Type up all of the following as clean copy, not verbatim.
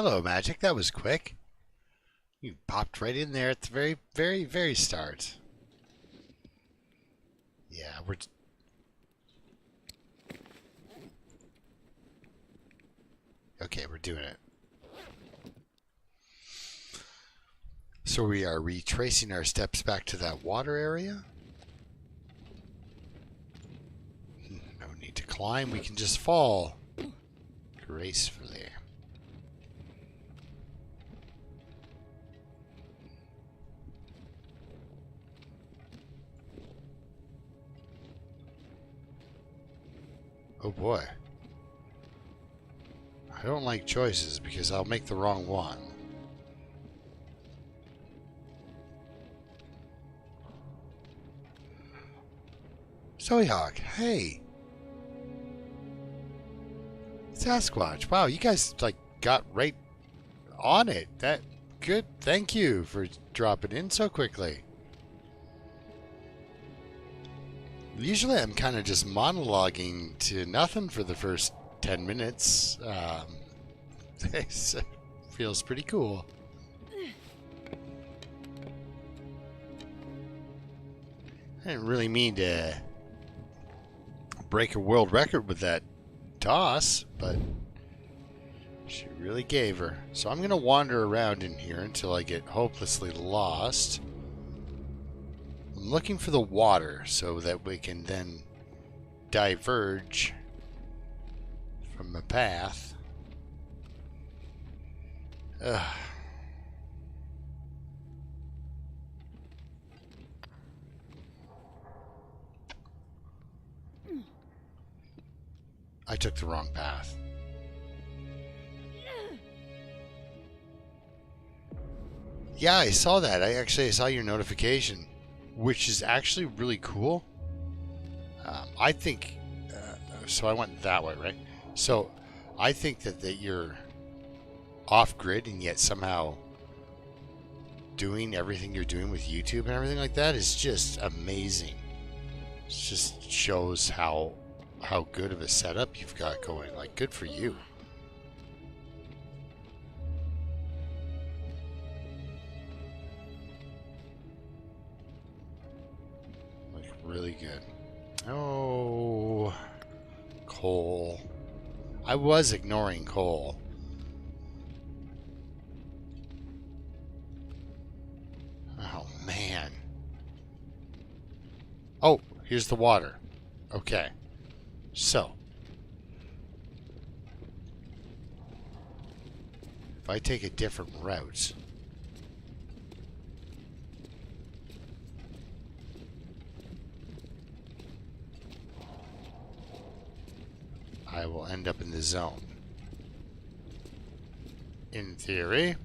Hello, Magic. That was quick. You popped right in there at the very start. Yeah, we're... Okay, we're doing it. So we are retracing our steps back to that water area. No need to climb. We can just fall gracefully. Oh boy. I don't like choices because I'll make the wrong one. Zoehawk, hey. Sasquatch, wow, you guys like got right on it. That good. Thank you for dropping in so quickly. Usually I'm kind of just monologuing to nothing for the first 10 minutes. This feels pretty cool. I didn't really mean to break a world record with that toss, but she really gave her. So I'm going to wander around in here until I get hopelessly lost. I'm looking for the water so that we can then diverge from the path. Ugh. I took the wrong path. Yeah, I saw that. I saw your notification, which is actually really cool. I think, so I went that way, right? So I think that you're off grid and yet somehow doing everything you're doing with YouTube and everything like that is just amazing. It just shows how good of a setup you've got going. Like, good for you. Like, really good. Oh, coal. I was ignoring coal. Oh, man. Oh, here's the water. Okay. So, if I take a different route, I will end up in the zone. In theory.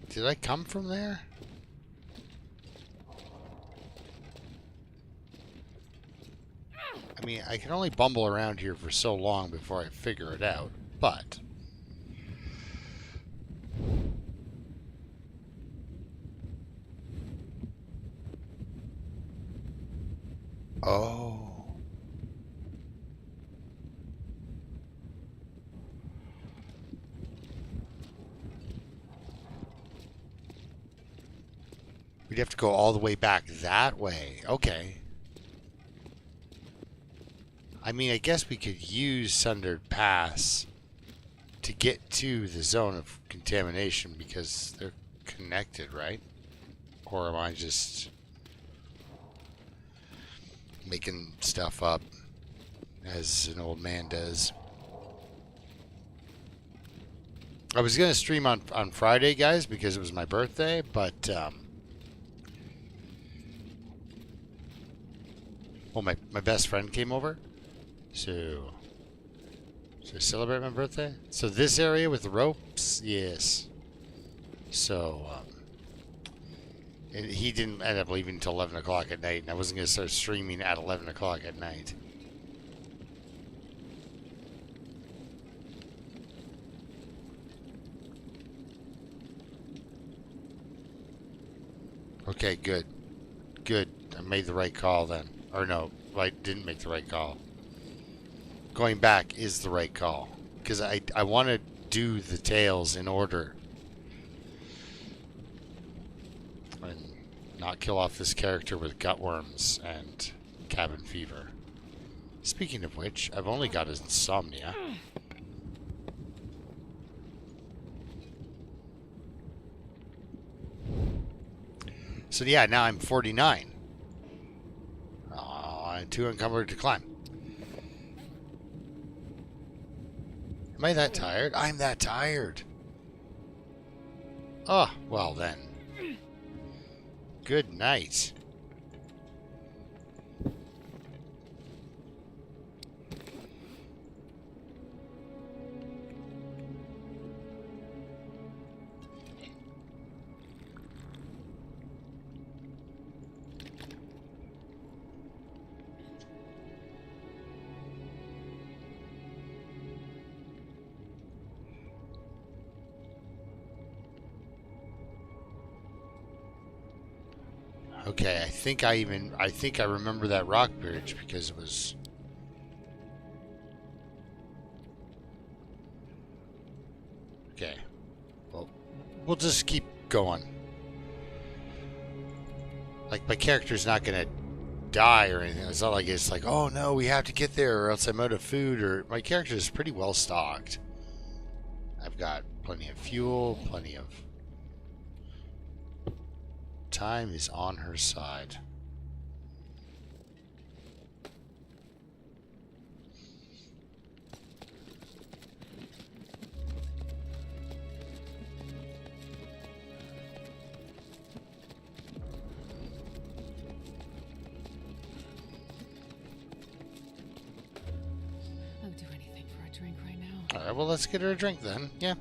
Did I come from there? I mean, I can only bumble around here for so long before I figure it out, but... Oh... We'd have to go all the way back that way. Okay. I mean, I guess we could use Sundered Pass to get to the Zone of Contamination because they're connected, right? Or am I just making stuff up as an old man does? I was going to stream on Friday, guys, because it was my birthday, but well, my best friend came over, so celebrate my birthday. So this area with the ropes, yes. So and he didn't end up leaving until 11 o'clock at night, and I wasn't going to start streaming at 11 o'clock at night. Okay, good. Good. I made the right call then. Or no, I didn't make the right call. Going back is the right call. Because I want to do the tails in order. And not kill off this character with gutworms and cabin fever. Speaking of which, I've only got insomnia. So yeah, now I'm 49. I'm too encumbered to climb. Am I that tired? I'm that tired. Oh, well then. Good night. Okay, I think I remember that rock bridge because it was... Okay. Well, we'll just keep going. Like, my character's not gonna die or anything. It's not like it's like, oh no, we have to get there or else I'm out of food. Or my character is pretty well stocked. I've got plenty of fuel, plenty of... Time is on her side. I'll do anything for a drink right now. Alright, well, let's get her a drink then. Yeah.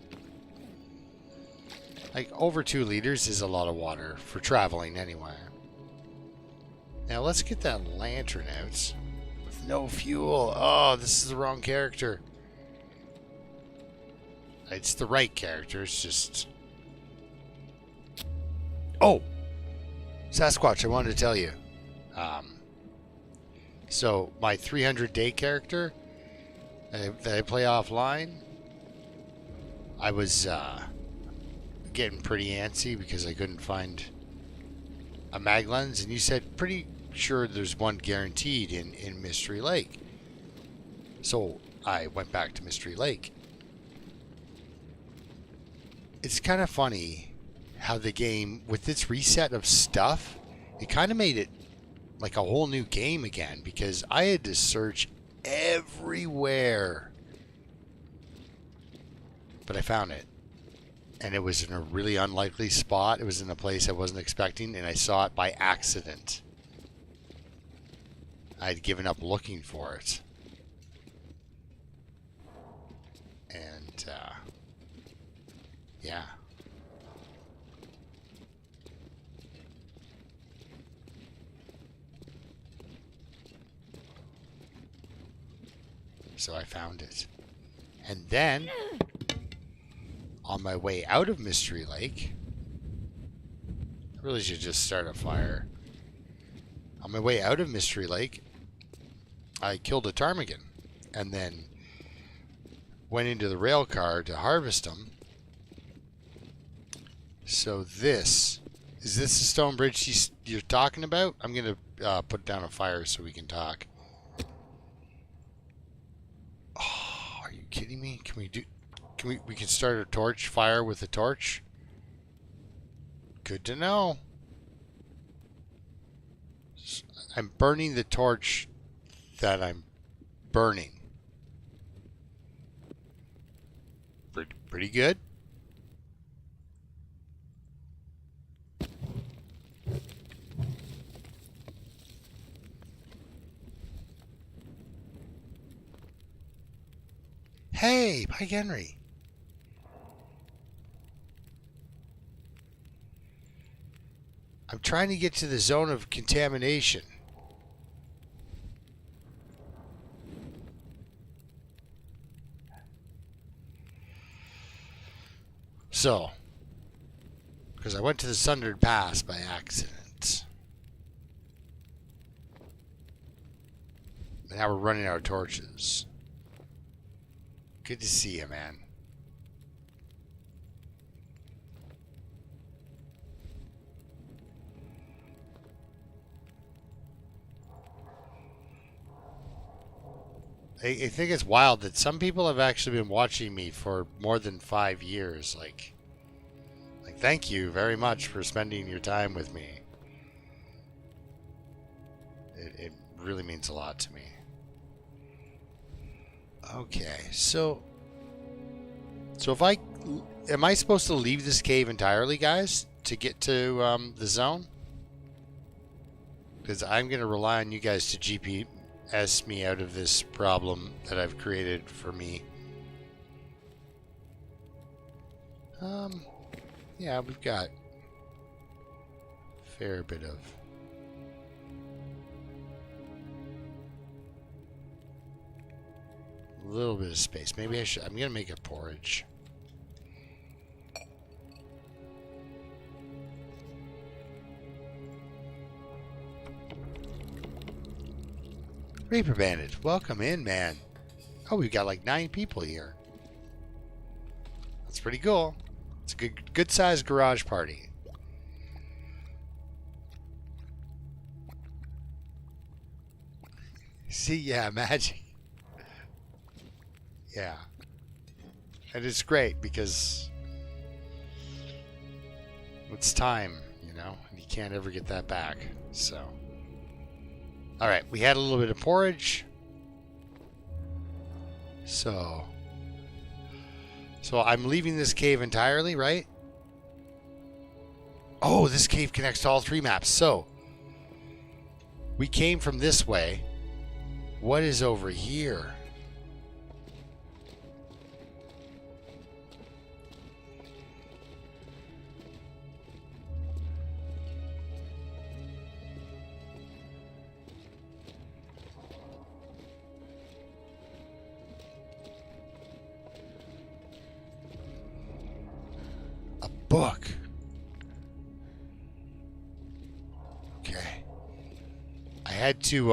Like, over 2 liters is a lot of water for traveling anyway. Now, let's get that lantern out. With no fuel. Oh, this is the wrong character. It's the right character. It's just... Oh! Sasquatch, I wanted to tell you. So, my 300-day character that I play offline, I was... getting pretty antsy because I couldn't find a mag lens, and you said pretty sure there's one guaranteed in Mystery Lake. So I went back to Mystery Lake. It's kind of funny how the game, with its reset of stuff, it kind of made it like a whole new game again, because I had to search everywhere. But I found it. And it was in a really unlikely spot. It was in a place I wasn't expecting, and I saw it by accident. I'd given up looking for it. And, yeah. So I found it. And then... on my way out of Mystery Lake, I really should just start a fire. On my way out of Mystery Lake, I killed a ptarmigan and then went into the rail car to harvest them. So is this the stone bridge you're talking about? I'm going to put down a fire so we can talk. Oh, are you kidding me? We can start a torch fire with a torch? Good to know. I'm burning the torch that I'm burning. Pretty good. Hi, Henry. I'm trying to get to the zone of contamination. So, because I went to the Sundered Pass by accident. And now we're running out of torches. Good to see you, man. I think it's wild that some people have actually been watching me for more than 5 years. Like, thank you very much for spending your time with me. It really means a lot to me. Okay, so if am I supposed to leave this cave entirely, guys, to get to the zone? Because I'm going to rely on you guys to GPS me out of this problem that I've created for me. Yeah, we've got a fair bit of... a little bit of space. Maybe I'm going to make a porridge. Reaper Bandit, welcome in, man. Oh, we've got like 9 people here. That's pretty cool. It's a good sized garage party. See, yeah, imagine. Yeah. And it's great because it's time, you know, and you can't ever get that back. So, all right, we had a little bit of porridge. So I'm leaving this cave entirely, right? Oh, this cave connects to all 3 maps. So we came from this way. What is over here? Book. Okay. I had to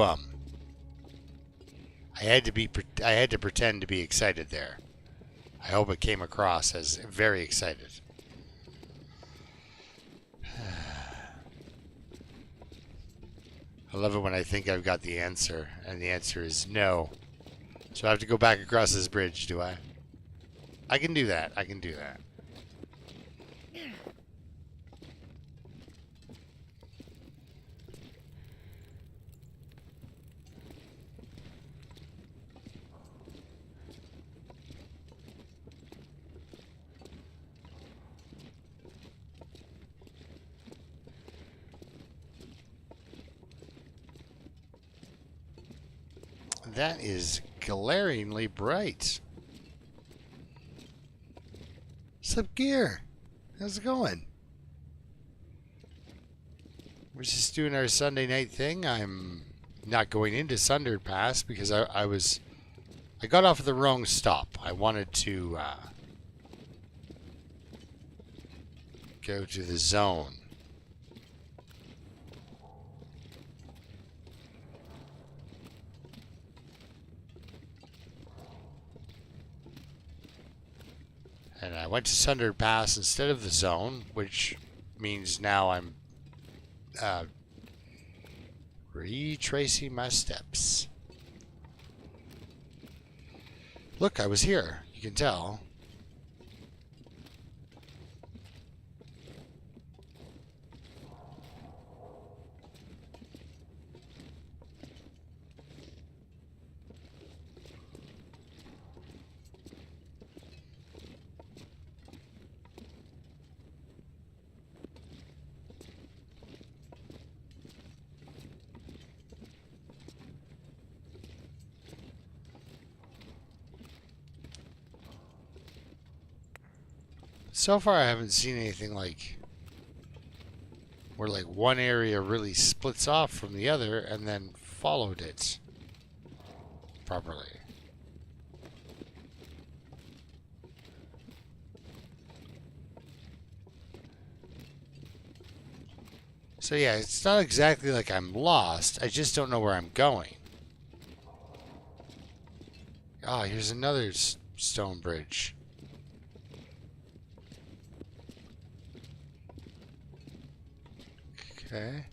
pretend to be excited there. I hope it came across as very excited. I love it when I think I've got the answer, and the answer is no. So I have to go back across this bridge, do I? I can do that. I can do that. That is glaringly bright. What's up, Gear? How's it going? We're just doing our Sunday night thing. I'm not going into Sundered Pass because I got off at the wrong stop. I wanted to go to the zone. And I went to Sundered Pass instead of the zone, which means now I'm retracing my steps. Look, I was here. You can tell. So far, I haven't seen anything like where like one area really splits off from the other and then followed it properly. So yeah, it's not exactly like I'm lost. I just don't know where I'm going. Ah, here's another stone bridge. Okay.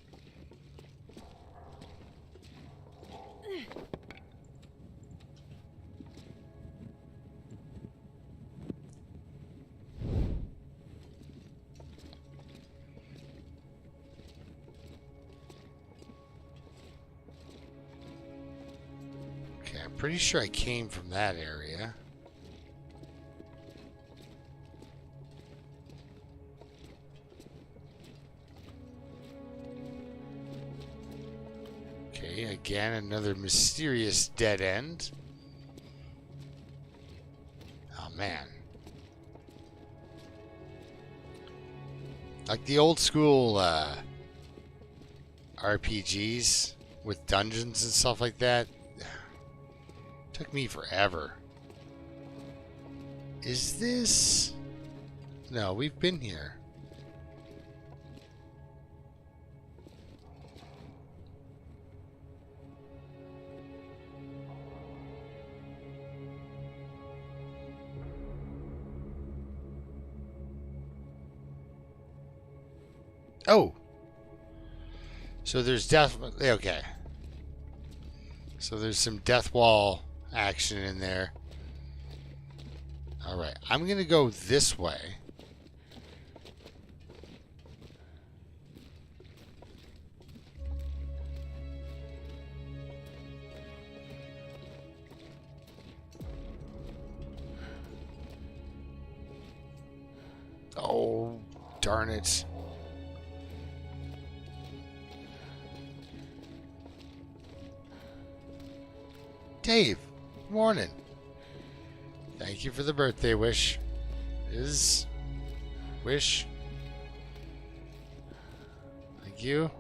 Okay, I'm pretty sure I came from that area. Okay, again, another mysterious dead end. Oh, man. Like the old school RPGs with dungeons and stuff like that. Took me forever. Is this... No, we've been here. Oh! So there's definitely... Okay. So there's some death wall action in there. Alright, I'm going to go this way. Oh, darn it. Dave, morning. Thank you for the birthday wish. Wish. Thank you.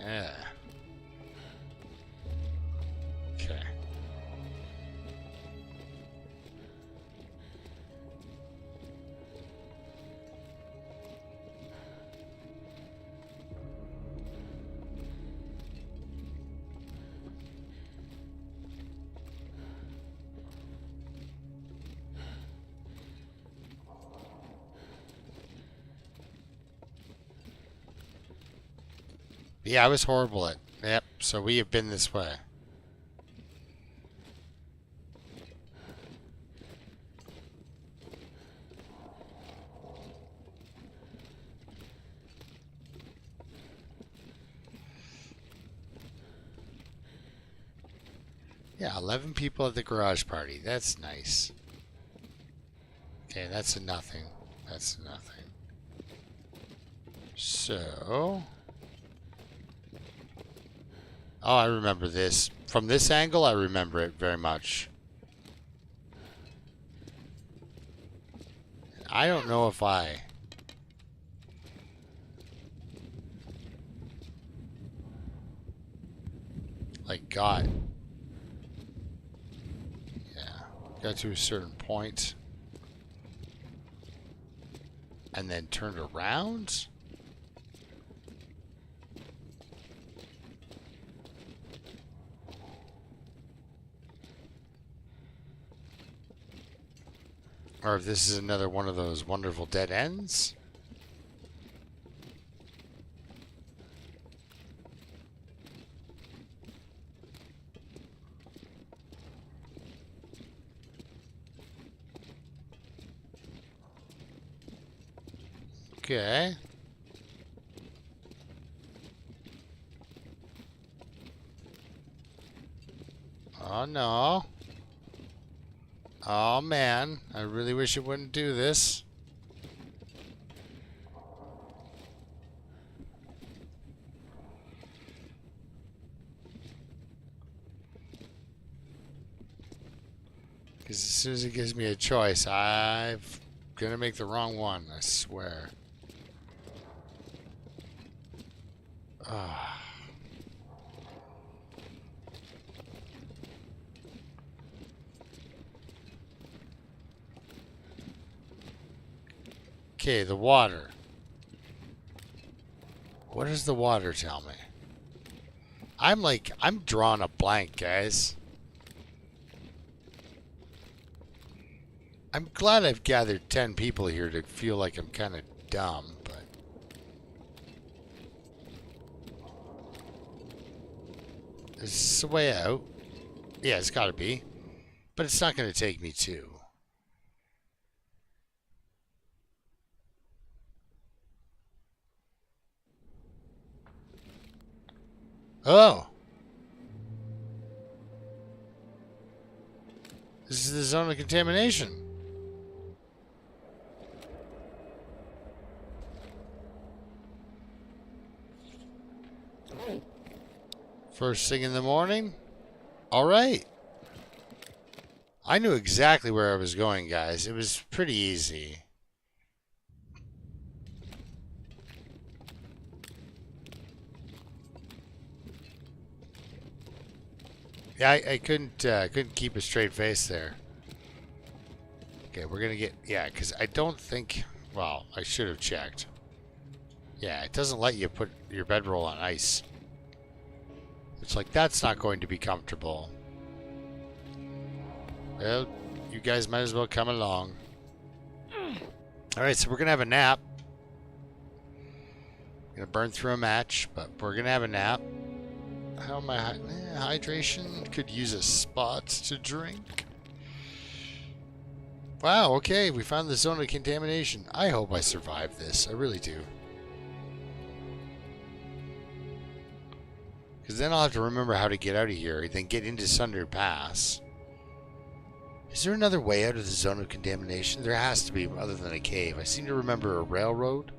Yeah. Okay. Yeah, I was horrible at. Yep, so we have been this way. Yeah, 11 people at the garage party. That's nice. Okay, that's a nothing. That's a nothing. So... Oh, I remember this. From this angle, I remember it very much. I don't know if I... like, got to a certain point. And then turned around? Or if this is another one of those wonderful dead ends? Okay. Oh no. Oh man, I really wish it wouldn't do this. Because as soon as it gives me a choice, I'm gonna make the wrong one, I swear. Ah. Okay, the water. What does the water tell me? I'm drawing a blank, guys. I'm glad I've gathered 10 people here to feel like I'm kind of dumb, but... Is this the way out? Yeah, it's gotta be. But it's not gonna take me to. Oh! This is the zone of contamination. First thing in the morning? Alright. I knew exactly where I was going, guys. It was pretty easy. Yeah, I couldn't keep a straight face there. Okay, we're gonna get... Yeah, because I don't think... Well, I should have checked. Yeah, it doesn't let you put your bedroll on ice. It's like, that's not going to be comfortable. Well, you guys might as well come along. Alright, so we're going to have a nap. Going to burn through a match, but we're going to have a nap. How am I... hydration? Could use a spot to drink. Wow, okay, we found the zone of contamination. I hope I survive this. I really do. Because then I'll have to remember how to get out of here, then get into Sunder Pass. Is there another way out of the zone of contamination? There has to be, other than a cave. I seem to remember a railroad.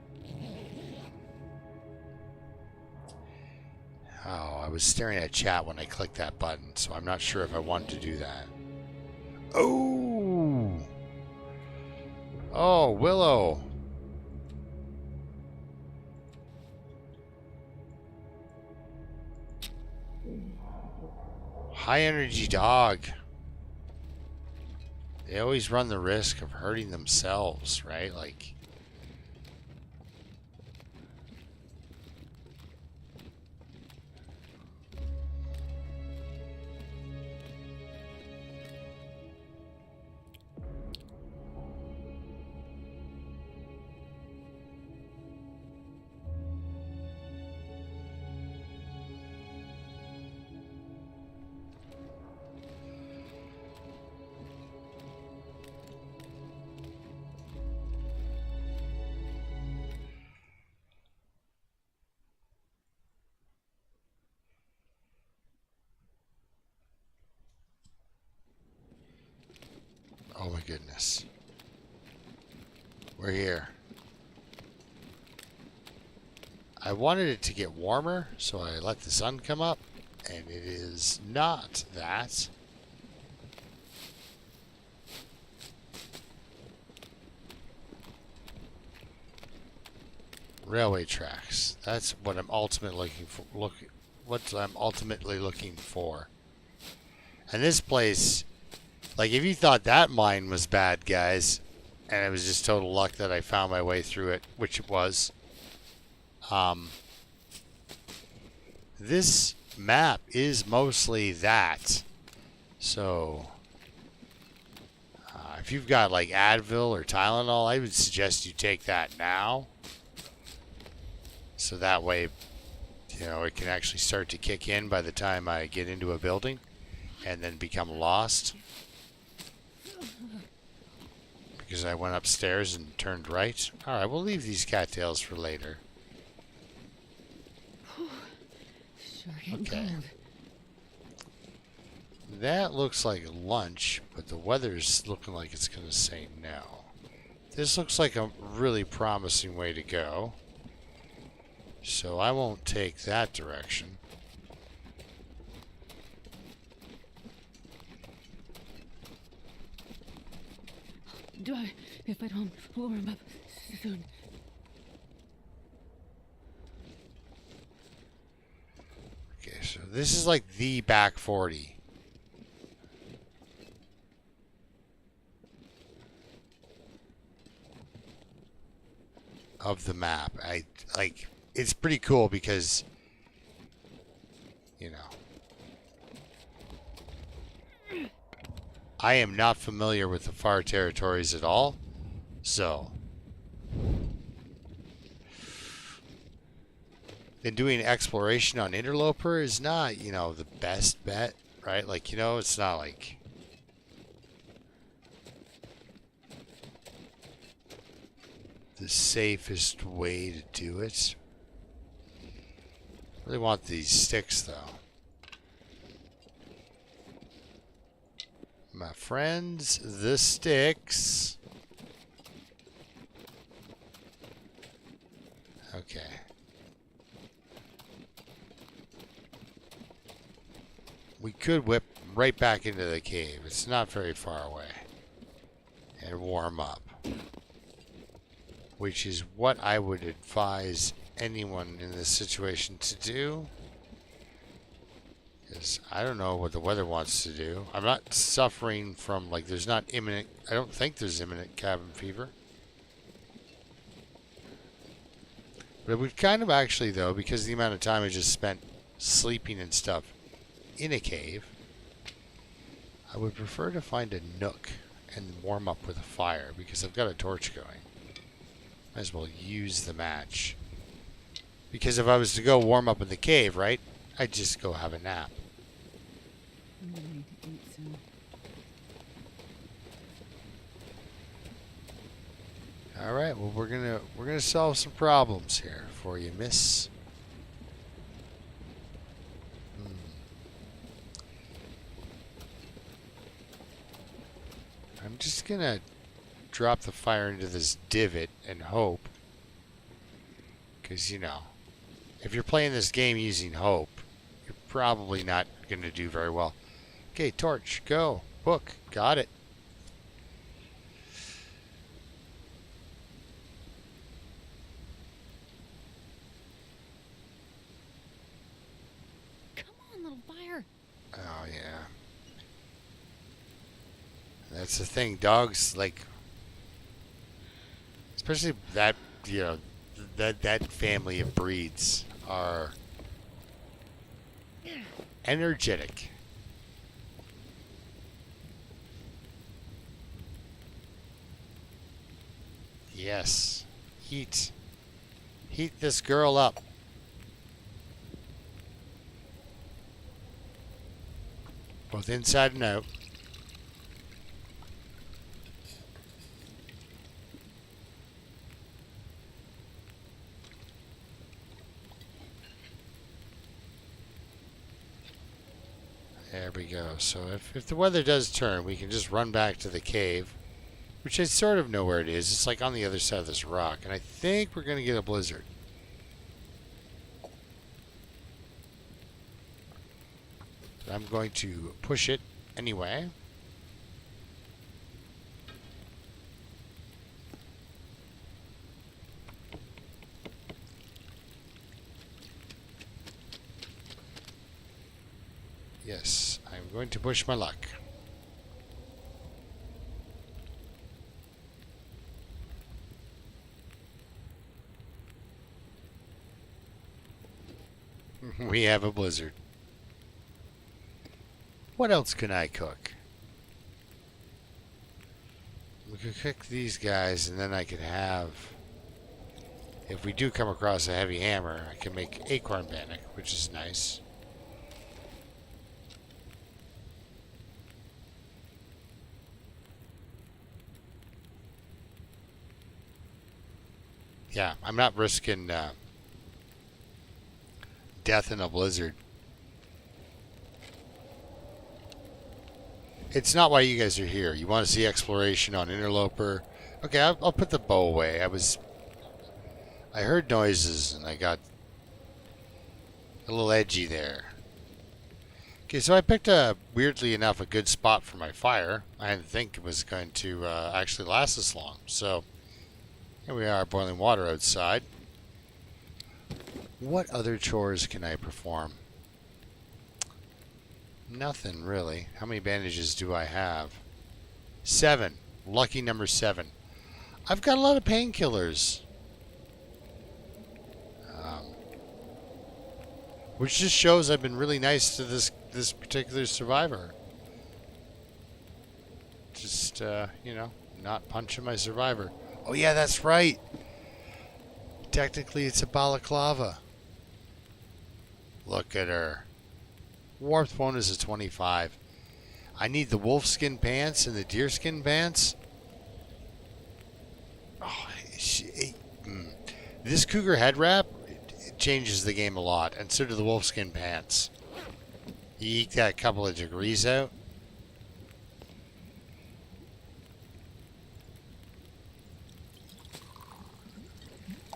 Oh, I was staring at chat when I clicked that button, so I'm not sure if I want to do that. Oh! Oh, Willow! High energy dog. They always run the risk of hurting themselves, right? Like... Oh my goodness. We're here. I wanted it to get warmer, so I let the sun come up, and it is not that. Railway tracks. That's what I'm ultimately looking for. What I'm ultimately looking for. And this place... Like, if you thought that mine was bad, guys, and it was just total luck that I found my way through it, which it was, this map is mostly that. So, if you've got, like, Advil or Tylenol, I would suggest you take that now. So that way, you know, it can actually start to kick in by the time I get into a building and then become lost. Because I went upstairs and turned right. Alright, we'll leave these cattails for later. Okay. That looks like lunch, but the weather's looking like it's going to say no. This looks like a really promising way to go. So I won't take that direction. If I don't warm up soon. Okay, so this is like the back 40. Of the map. It's pretty cool because, you know, I am not familiar with the far territories at all, so then doing exploration on Interloper is not, you know, the best bet, right? Like, you know, it's not like the safest way to do it. Really want these sticks, though. My friends, the sticks. Okay. We could whip right back into the cave. It's not very far away. And warm up. Which is what I would advise anyone in this situation to do. Because I don't know what the weather wants to do. I'm not suffering from, like, there's not imminent, I don't think there's imminent cabin fever. But we've kind of actually, though, because of the amount of time I just spent sleeping and stuff in a cave, I would prefer to find a nook and warm up with a fire, because I've got a torch going. Might as well use the match. Because if I was to go warm up in the cave, right, I'd just go have a nap. I'm gonna need to eat soon. All right, well we're gonna solve some problems here for you, miss. I'm just gonna drop the fire into this divot and hope. Because, you know, if you're playing this game using hope, you're probably not going to do very well. Okay, torch, go. Book, got it. Come on, little fire. Oh, yeah. That's the thing. Dogs, like, especially that, you know, that family of breeds are energetic. Yes. Heat. Heat this girl up. Both inside and out. There we go. So if the weather does turn, we can just run back to the cave, which I sort of know where it is. It's like on the other side of this rock, and I think we're going to get a blizzard. But I'm going to push it anyway. Yes, I'm going to push my luck. We have a blizzard. What else can I cook? We could cook these guys, and then I could have, if we do come across a heavy hammer, I can make acorn bannock, which is nice. Yeah, I'm not risking death in a blizzard. It's not why you guys are here. You want to see exploration on Interloper. Okay, I'll put the bow away. I heard noises and I got a little edgy there. Okay, so I picked weirdly enough, a good spot for my fire. I didn't think it was going to actually last this long. So, here we are, boiling water outside. What other chores can I perform? Nothing, really. How many bandages do I have? 7. Lucky number 7. I've got a lot of painkillers. Which just shows I've been really nice to this particular survivor. Just, you know, not punching my survivor. Oh, yeah, that's right. Technically, it's a balaclava. Look at her. Warmth bonus is 25. I need the wolfskin pants and the deerskin pants. Oh, this cougar head wrap it changes the game a lot, and so do the wolfskin pants. You eke that couple of degrees out.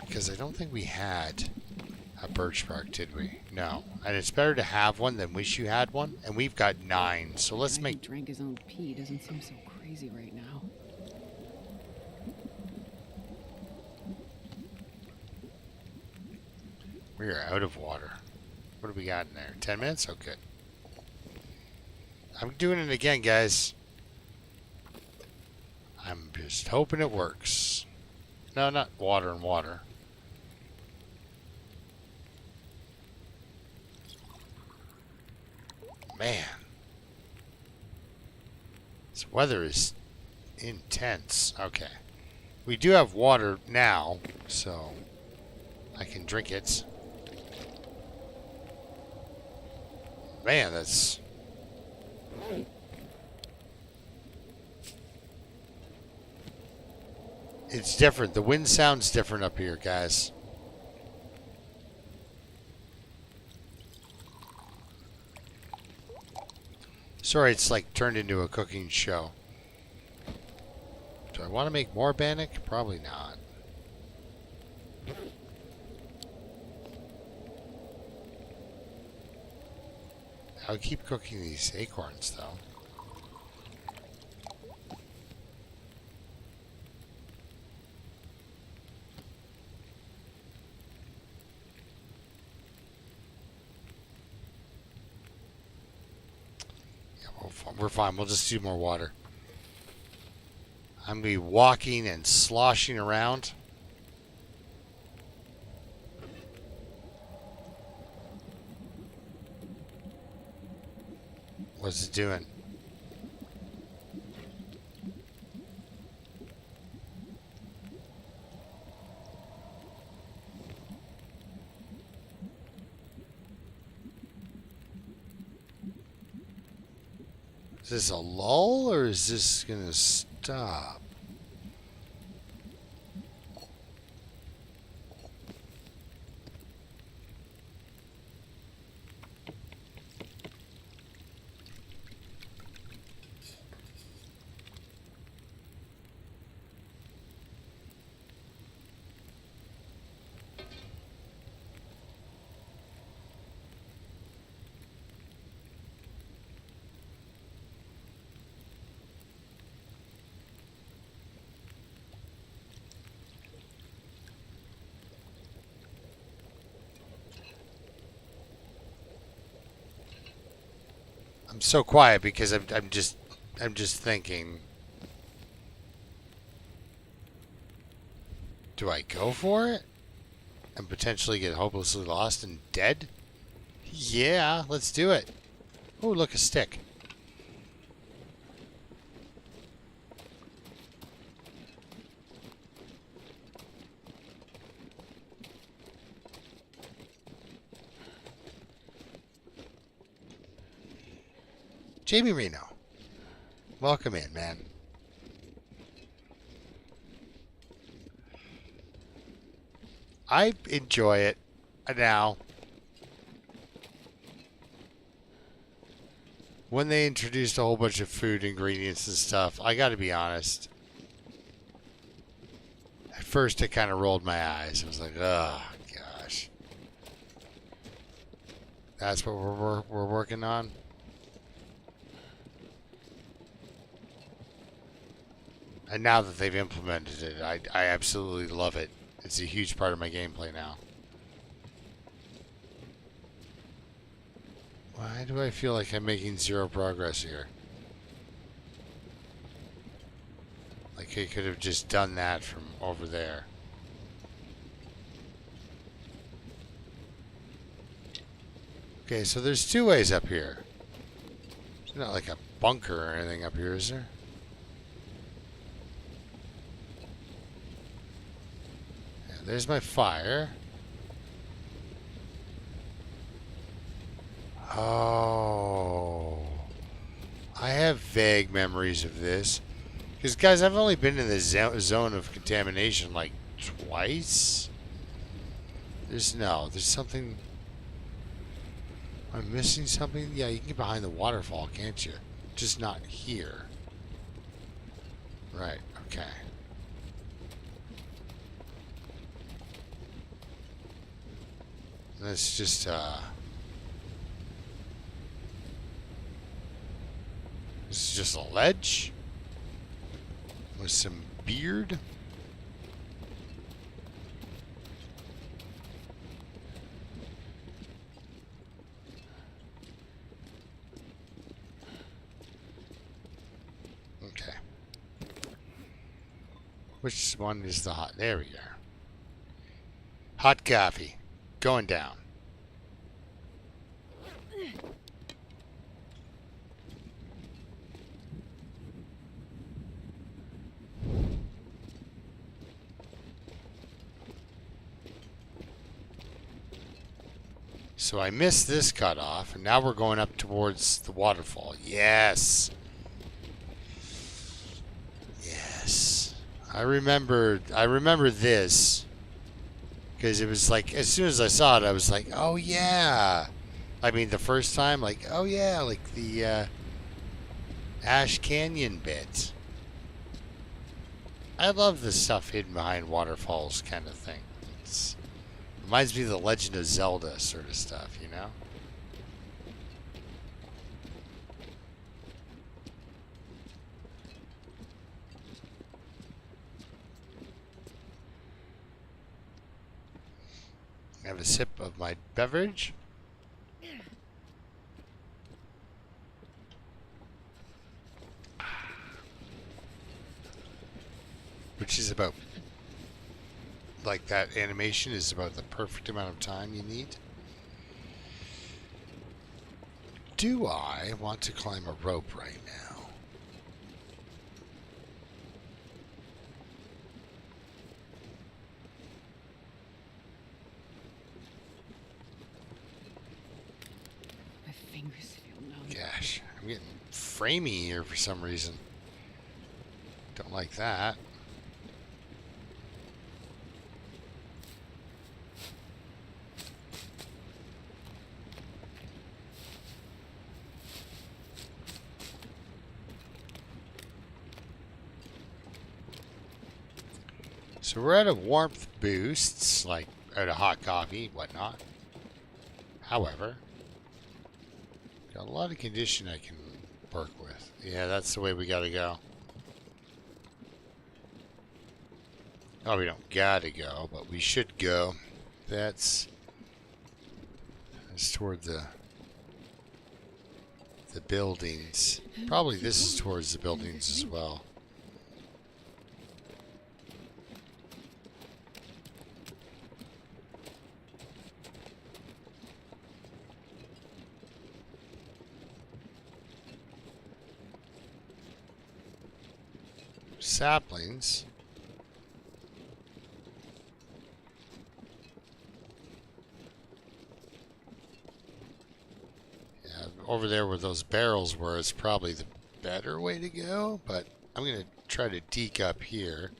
Because I don't think we had a birch bark, did we? No. And it's better to have one than wish you had one. And we've got 9, so let's make... He drank his own pee doesn't seem so crazy right now. We are out of water. What do we got in there? 10 minutes? Oh, good. I'm doing it again, guys. I'm just hoping it works. No, not water and water. Man. This weather is intense. Okay. We do have water now, so I can drink it. Man, that's... It's different. The wind sounds different up here, guys. Sorry, it's like turned into a cooking show. Do I want to make more bannock? Probably not. I'll keep cooking these acorns, though. We're fine. We'll just do more water. I'm going to be walking and sloshing around. What's it doing? Is this a lull, or is this going to stop? I'm so quiet because I'm just thinking. Do I go for it and potentially get hopelessly lost and dead? Yeah, let's do it. Oh, look, a stick. Jamie Reno, welcome in, man. I enjoy it now. When they introduced a whole bunch of food ingredients and stuff, I gotta be honest. At first, it kind of rolled my eyes. I was like, oh, gosh. That's what we're working on? And now that they've implemented it, I absolutely love it. It's a huge part of my gameplay now. Why do I feel like I'm making zero progress here? Like I could have just done that from over there. Okay, so there's two ways up here. There's not like a bunker or anything up here, is there? Yeah, there's my fire. Oh. I have vague memories of this. Because, guys, I've only been in the zone of contamination like twice. There's something. I'm missing something? Yeah, you can get behind the waterfall, can't you? Just not here. Right, okay. Let's just, this is just a ledge with some beard. Okay. Which one is the hot? There we go. Hot coffee. Going down. So I missed this cutoff, and now we're going up towards the waterfall. Yes. Yes. I remember this. Because it was like, as soon as I saw it, I was like, oh yeah. I mean, the first time, like, oh yeah, like the Ash Canyon bit. I love the stuff hidden behind waterfalls kind of thing. It reminds me of the Legend of Zelda sort of stuff, you know? Have a sip of my beverage. Which is about, like, that animation is about the perfect amount of time you need. Do I want to climb a rope right now? My fingers feel numb. Gosh, I'm getting framey here for some reason. Don't like that. So we're out of warmth boosts, like out of hot coffee, whatnot. However, got a lot of condition I can work with. Yeah, that's the way we gotta go. Oh, we don't gotta go, but we should go. That's toward the buildings. Probably this is towards the buildings as well. Saplings. Yeah, over there where those barrels were is probably the better way to go, but I'm going to try to deke up here.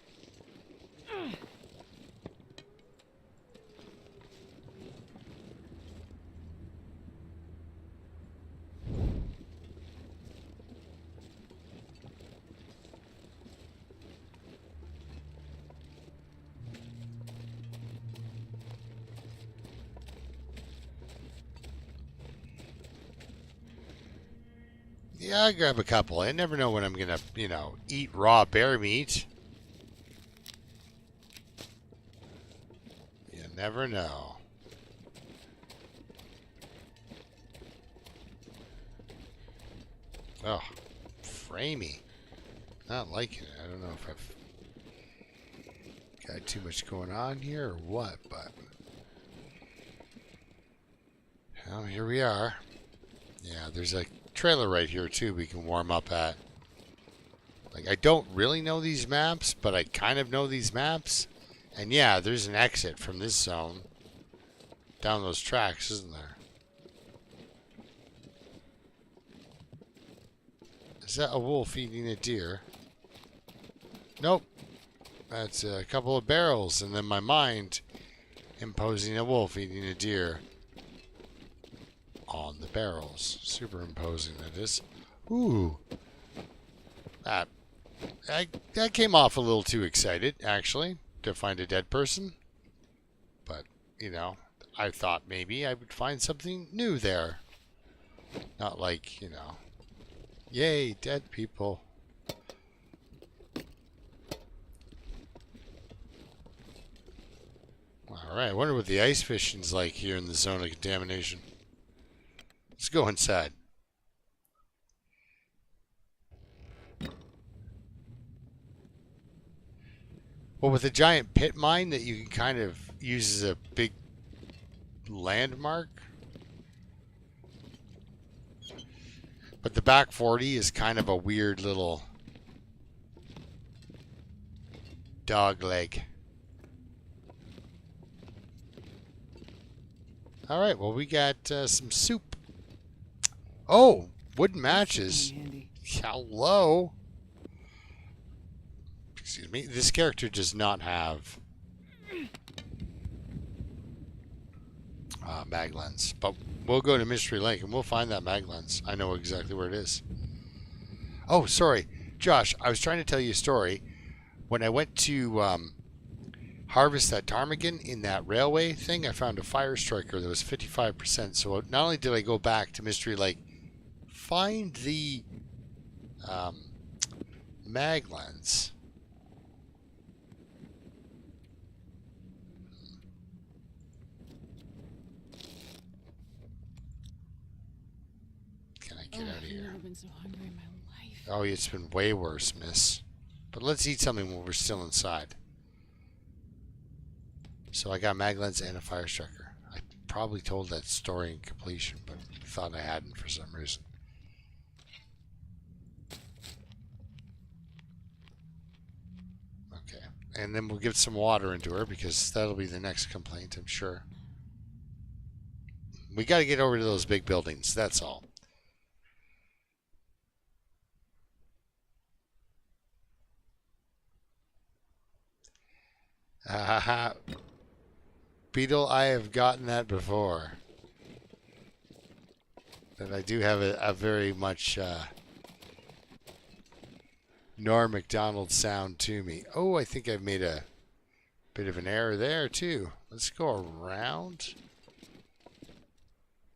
Yeah, I'll grab a couple. I never know when I'm gonna, eat raw bear meat. You never know. Oh, framey. Not liking it. I don't know if I've got too much going on here or what, but... Well, here we are. Yeah, there's a trailer right here, too, we can warm up at. Like, I don't really know these maps, but I kind of know these maps. And yeah, there's an exit from this zone down those tracks, isn't there? Is that a wolf eating a deer? Nope. That's a couple of barrels, and then my mind imposing a wolf eating a deer on the barrels. Superimposing, that is. Ooh. That came off a little too excited, actually, to find a dead person. But, I thought maybe I would find something new there. Not like, yay, dead people. Alright, I wonder what the ice fishing's like here in the Zone of Contamination. Let's go inside. Well, with a giant pit mine that you can kind of use as a big landmark. But the back 40 is kind of a weird little dog leg. All right, well, we got some soup. Oh, wooden matches. Hello. Excuse me. This character does not have mag lens, but we'll go to Mystery Lake and we'll find that mag lens. I know exactly where it is. Oh, sorry, Josh. I was trying to tell you a story. When I went to harvest that ptarmigan in that railway thing, I found a fire striker that was 55%. So not only did I go back to Mystery Lake, find the mag lens. Can I get out of here? I've never been so hungry in my life. Oh, it's been way worse, miss. But let's eat something when we're still inside. So I got mag lens and a fire striker. I probably told that story in completion, but thought I hadn't for some reason. Okay. And then we'll give some water into her because that'll be the next complaint, I'm sure. We got to get over to those big buildings, that's all. Beetle, I have gotten that before. But I do have a very much Norm MacDonald sound to me. Oh, I think I've made a bit of an error there too. Let's go around.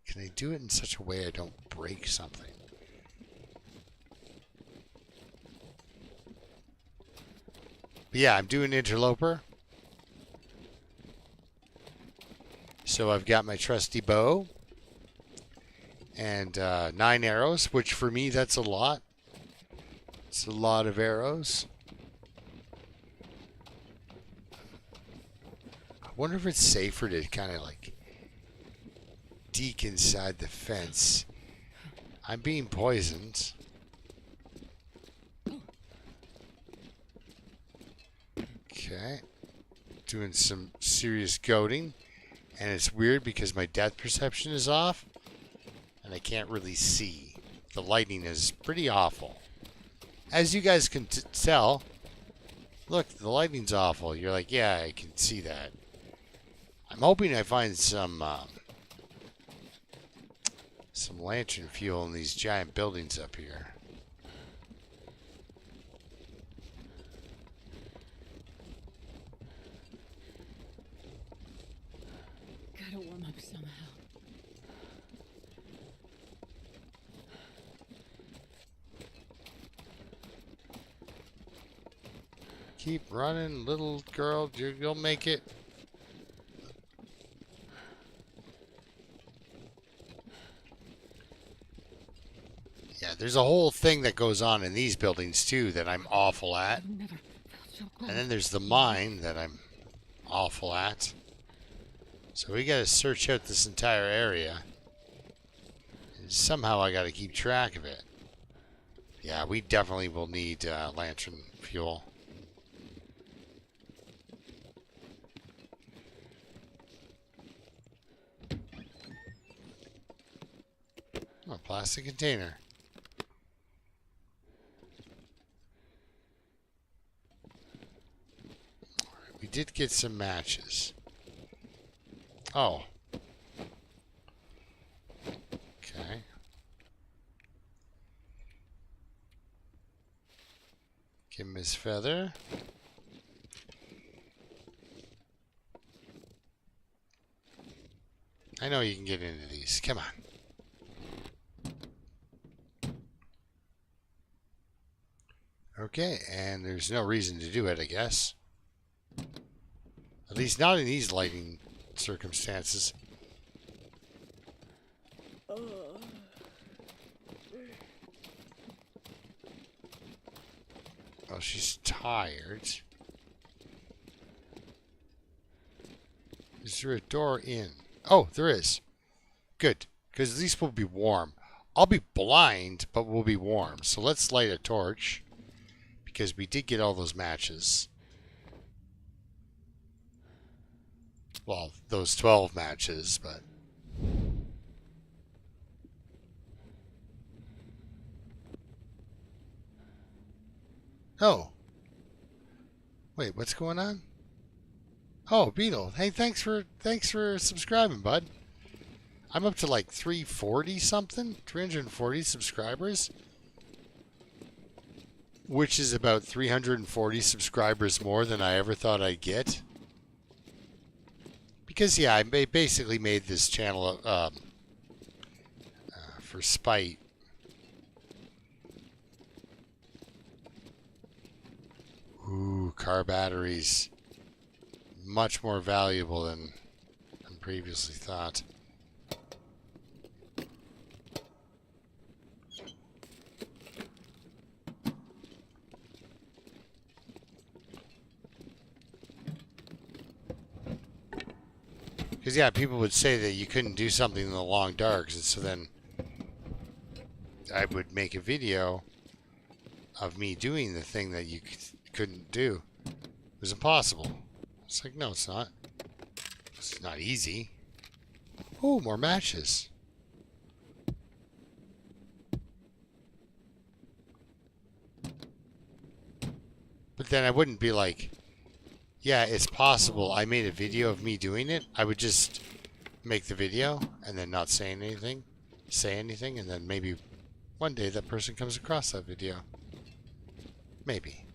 Can I do it in such a way I don't break something? But yeah, I'm doing Interloper. So I've got my trusty bow and 9 arrows, which for me, that's a lot. It's a lot of arrows. I wonder if it's safer to kind of like deke inside the fence. I'm being poisoned. Okay. Doing some serious goading. And it's weird because my depth perception is off. And I can't really see. The lighting is pretty awful. As you guys can tell, look, the lighting's awful. You're like, yeah, I can see that. I'm hoping I find some lantern fuel in these giant buildings up here. Gotta warm up somehow. Keep running, little girl. You'll make it. Yeah, there's a whole thing that goes on in these buildings, too, that I'm awful at. And then there's the mine that I'm awful at. So we gotta search out this entire area. And somehow I gotta keep track of it. Yeah, we definitely will need lantern fuel. Oh, plastic container. We did get some matches. Oh. Okay. Give him his feather. I know you can get into these. Come on. Okay, and there's no reason to do it, I guess. At least not in these lighting circumstances. Oh, she's tired. Is there a door in? Oh, there is. Good, because at least we'll be warm. I'll be blind, but we'll be warm. So let's light a torch, because we did get all those matches. Well, those 12 matches, but... Oh. Wait, what's going on? Oh, Beetle. Hey, thanks for subscribing, bud. I'm up to like 340 something, 340 subscribers, which is about 340 subscribers more than I ever thought I'd get. Because yeah, I basically made this channel for spite. Ooh, car batteries. Much more valuable than previously thought. Because yeah, people would say that you couldn't do something in the long darks, and so then I would make a video of me doing the thing that you couldn't do. It was impossible. It's like, no, it's not. It's not easy. Oh, more matches. But then I wouldn't be like, yeah, it's possible. I made a video of me doing it. I would just make the video and then not say anything, and then maybe one day that person comes across that video. Maybe.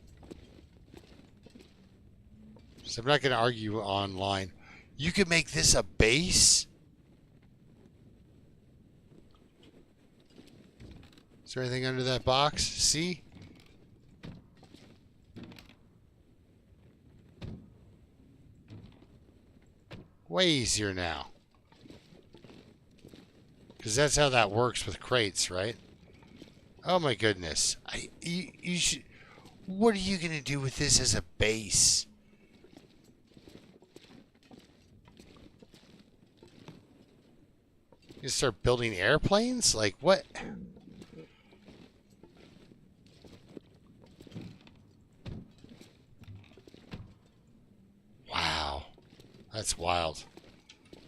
So I'm not going to argue online. You could make this a base? Is there anything under that box? See? Way easier now. Because that's how that works with crates, right? Oh my goodness. You should... What are you going to do with this as a base? You start building airplanes? Like, what? Wow. That's wild.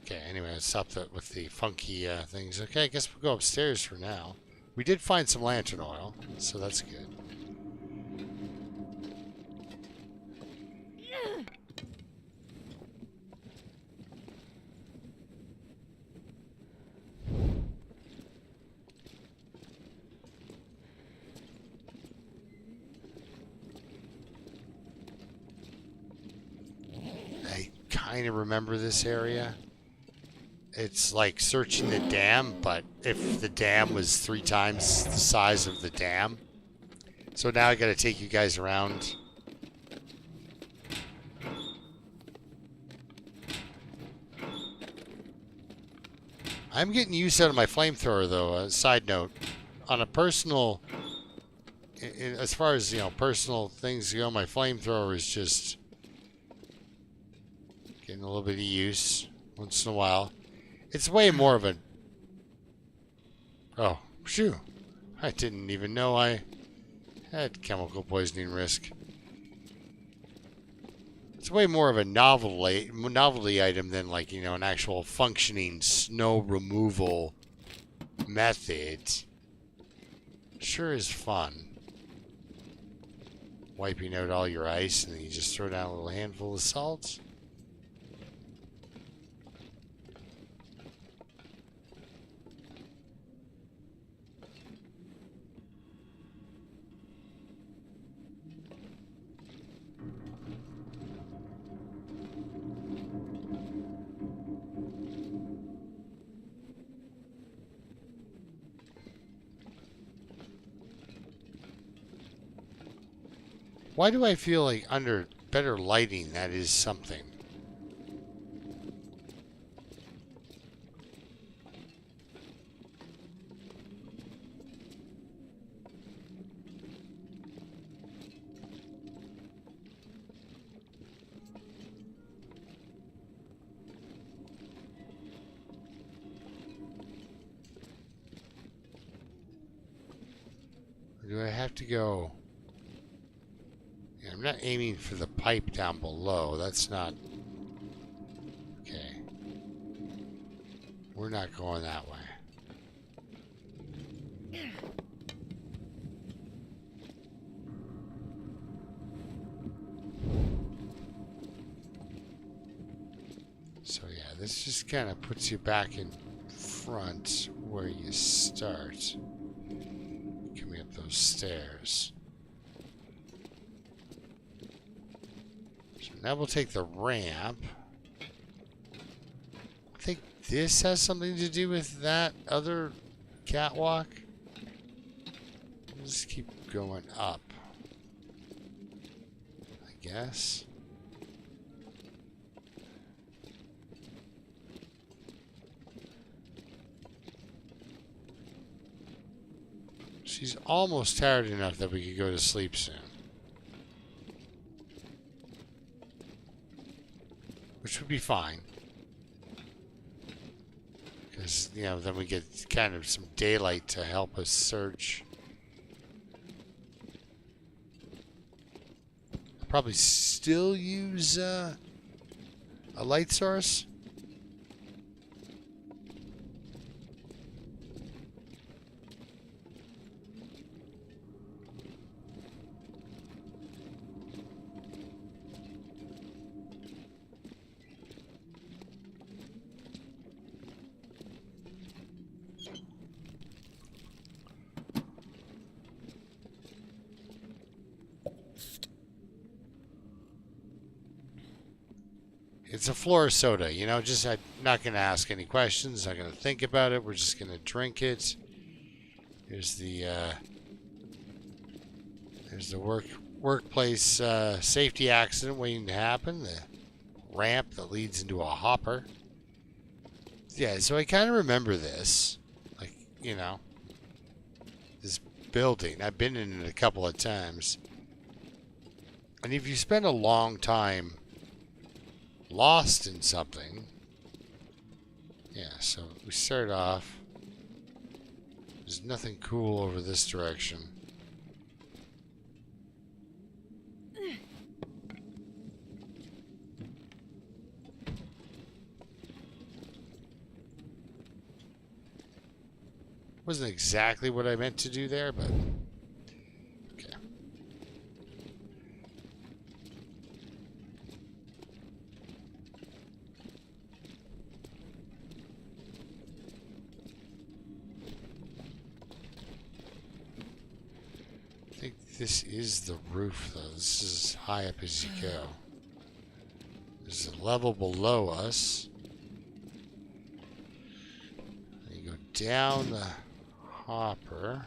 Okay, anyway, let's stop that with the funky things. Okay, I guess we'll go upstairs for now. We did find some lantern oil, so that's good. I remember this area. It's like searching the dam, but if the dam was 3 times the size of the dam. So now I got to take you guys around I'm getting use out of my flamethrower, though. Side note, on a personal, as far as, you know, personal things go, my flamethrower is just getting a little bit of use once in a while. It's way more of a... Oh, phew. I didn't even know I had chemical poisoning risk. It's way more of a novelty item than, like, you know, an actual functioning snow removal method. Sure is fun. Wiping out all your ice and then you just throw down a little handful of salt. Why do I feel like under better lighting that is something? Or do I have to go... I'm not aiming for the pipe down below. That's not... Okay. We're not going that way. So yeah, this just kind of puts you back in front where you start. Coming up those stairs. Now we'll take the ramp. I think this has something to do with that other catwalk. We'll just keep going up, I guess. She's almost tired enough that we could go to sleep soon. Which would be fine. Because, you know, then we get kind of some daylight to help us search. I'll probably still use a light source. It's a floor soda, you know, just I'm not going to ask any questions, not going to think about it, we're just going to drink it. Here's the workplace safety accident waiting to happen, the ramp that leads into a hopper. Yeah, so I kind of remember this, like, you know, this building. I've been in it a couple of times. And if you spend a long time lost in something. Yeah, so we start off. There's nothing cool over this direction. Wasn't exactly what I meant to do there, but okay. I think this is the roof, though. This is as high up as you go. There's a level below us. And you go down the hopper.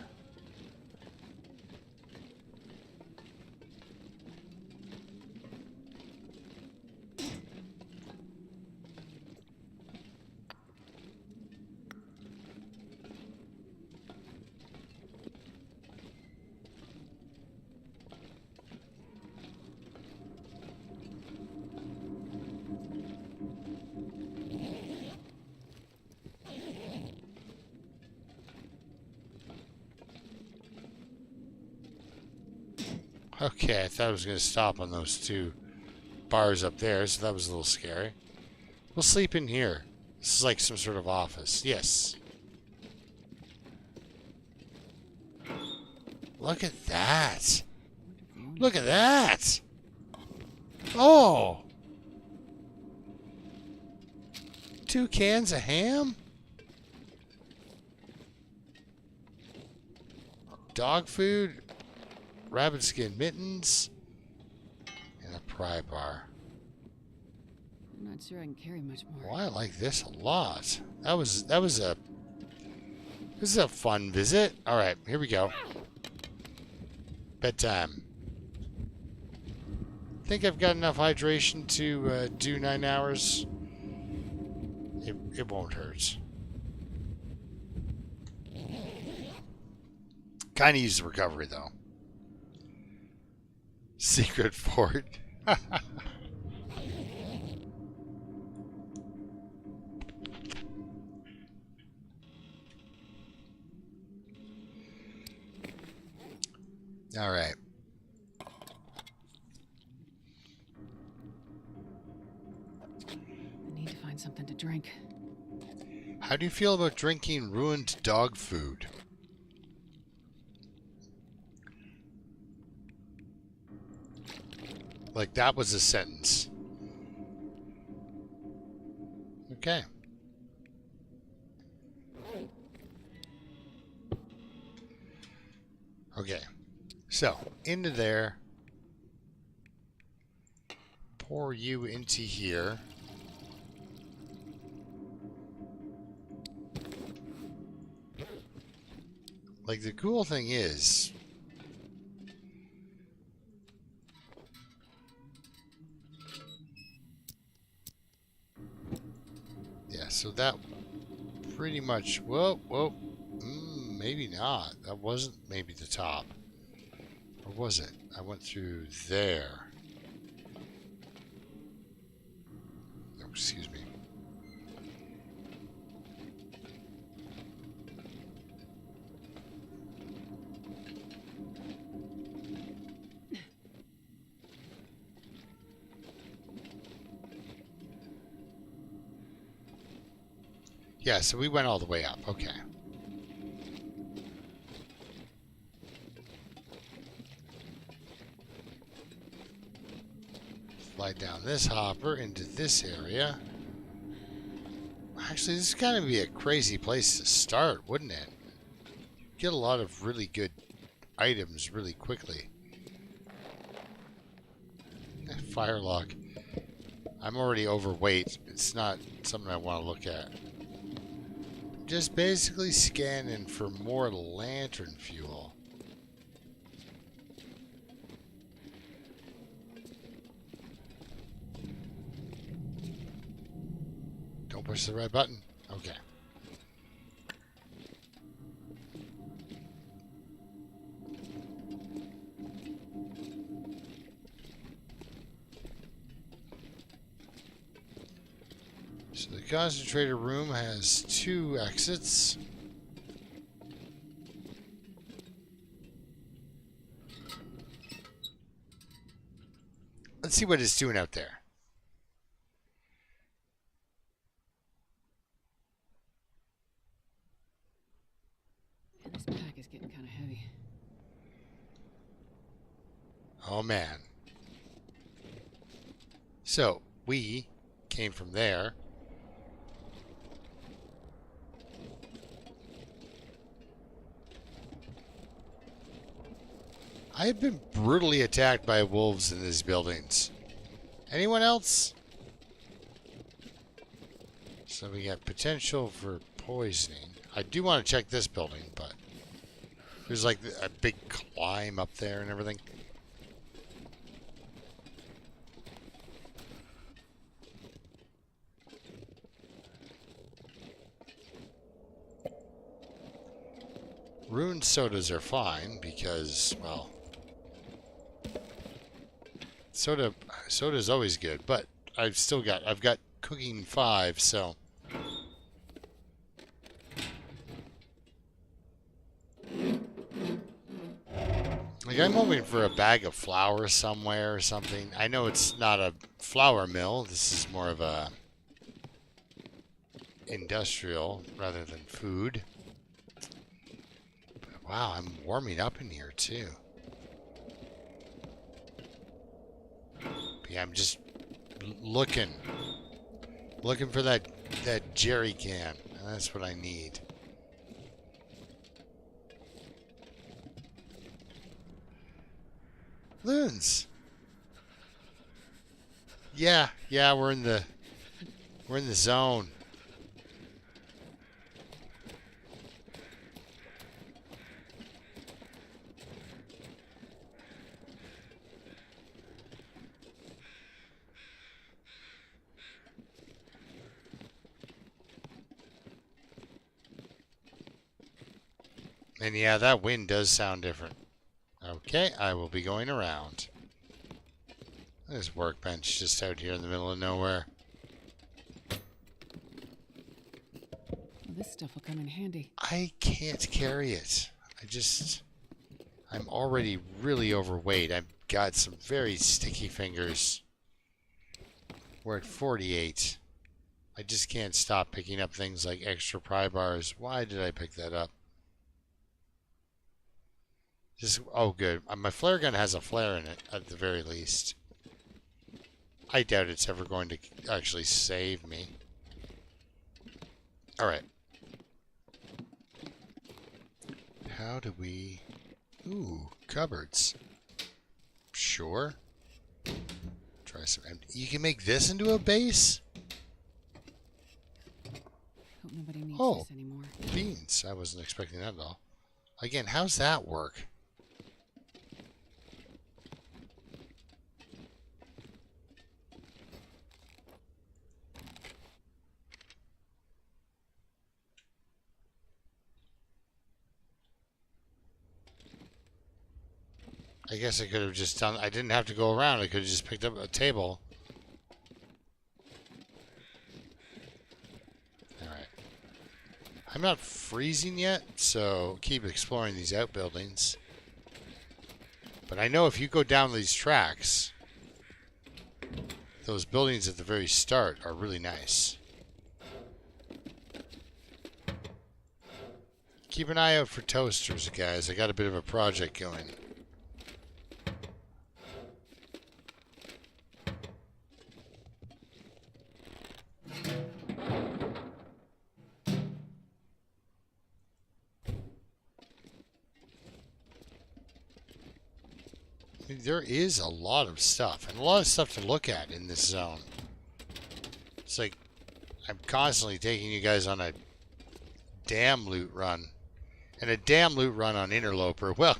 Okay, I thought I was going to stop on those two bars up there, so that was a little scary. We'll sleep in here. This is like some sort of office. Yes. Look at that. Look at that. Oh. 2 cans of ham? Dog food, rabbit skin mittens, and a pry bar. I'm not sure I can carry much more. Well, I like this a lot. This is a fun visit. All right, here we go. Bedtime. Think I've got enough hydration to do 9 hours. It won't hurt. Kind of use the recovery, though. Secret fort. All right. I need to find something to drink. How do you feel about drinking ruined dog food? Like that was a sentence. Okay. Okay. So, into there. Pour you into here. Like the cool thing is, yeah, so that pretty much, whoa, maybe not. That wasn't maybe the top. Or was it? I went through there. Oh, excuse me. Yeah, so we went all the way up. Okay. Slide down this hopper into this area. Actually, this is going to be a crazy place to start, wouldn't it? Get a lot of really good items really quickly. Firelock. I'm already overweight. It's not something I want to look at. Just basically scanning for more lantern fuel. Don't push the red button. Okay. So the concentrator room has 2 exits. Let's see what it's doing out there. And this pack is getting kind of heavy. Oh man. So we came from there. I have been brutally attacked by wolves in these buildings. Anyone else? So we got potential for poisoning. I do want to check this building, but there's like a big climb up there and everything. Ruined sodas are fine because, well, soda's always good, but I've got cooking 5, so Like, I'm hoping for a bag of flour somewhere or something. I know it's not a flour mill. This is more of a industrial rather than food. But wow, I'm warming up in here too. But yeah, I'm just looking for that jerry can. And that's what I need. Loons. Yeah, we're in the zone. And yeah, that wind does sound different. Okay, I will be going around. There's workbench just out here in the middle of nowhere. Well, this stuff will come in handy. I can't carry it. I'm already really overweight. I've got some very sticky fingers. We're at 48. I just can't stop picking up things like extra pry bars. Why did I pick that up? Oh, good. My flare gun has a flare in it, at the very least. I doubt it's ever going to actually save me. Alright. How do we... Ooh, cupboards. Sure. Try some empty... You can make this into a base? Hope nobody needs this anymore. Beans. I wasn't expecting that at all. Again, how's that work? I guess I could have just done... I didn't have to go around. I could have just picked up a table. Alright. I'm not freezing yet, so keep exploring these outbuildings. But I know if you go down these tracks, those buildings at the very start are really nice. Keep an eye out for toasters, guys. I got a bit of a project going. There is a lot of stuff, and a lot of stuff to look at in this zone. It's like I'm constantly taking you guys on a damn loot run. And a damn loot run on Interloper, well,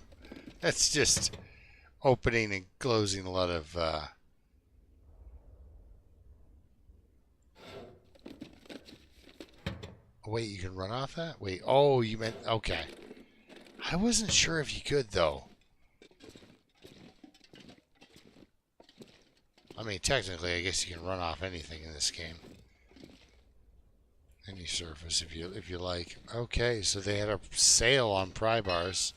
that's just opening and closing a lot of... Oh, wait, you can run off that? Wait, oh, you meant... Okay. I wasn't sure if you could, though. I mean, technically, I guess you can run off anything in this game. Any surface, if you like. Okay, so they had a sale on pry bars.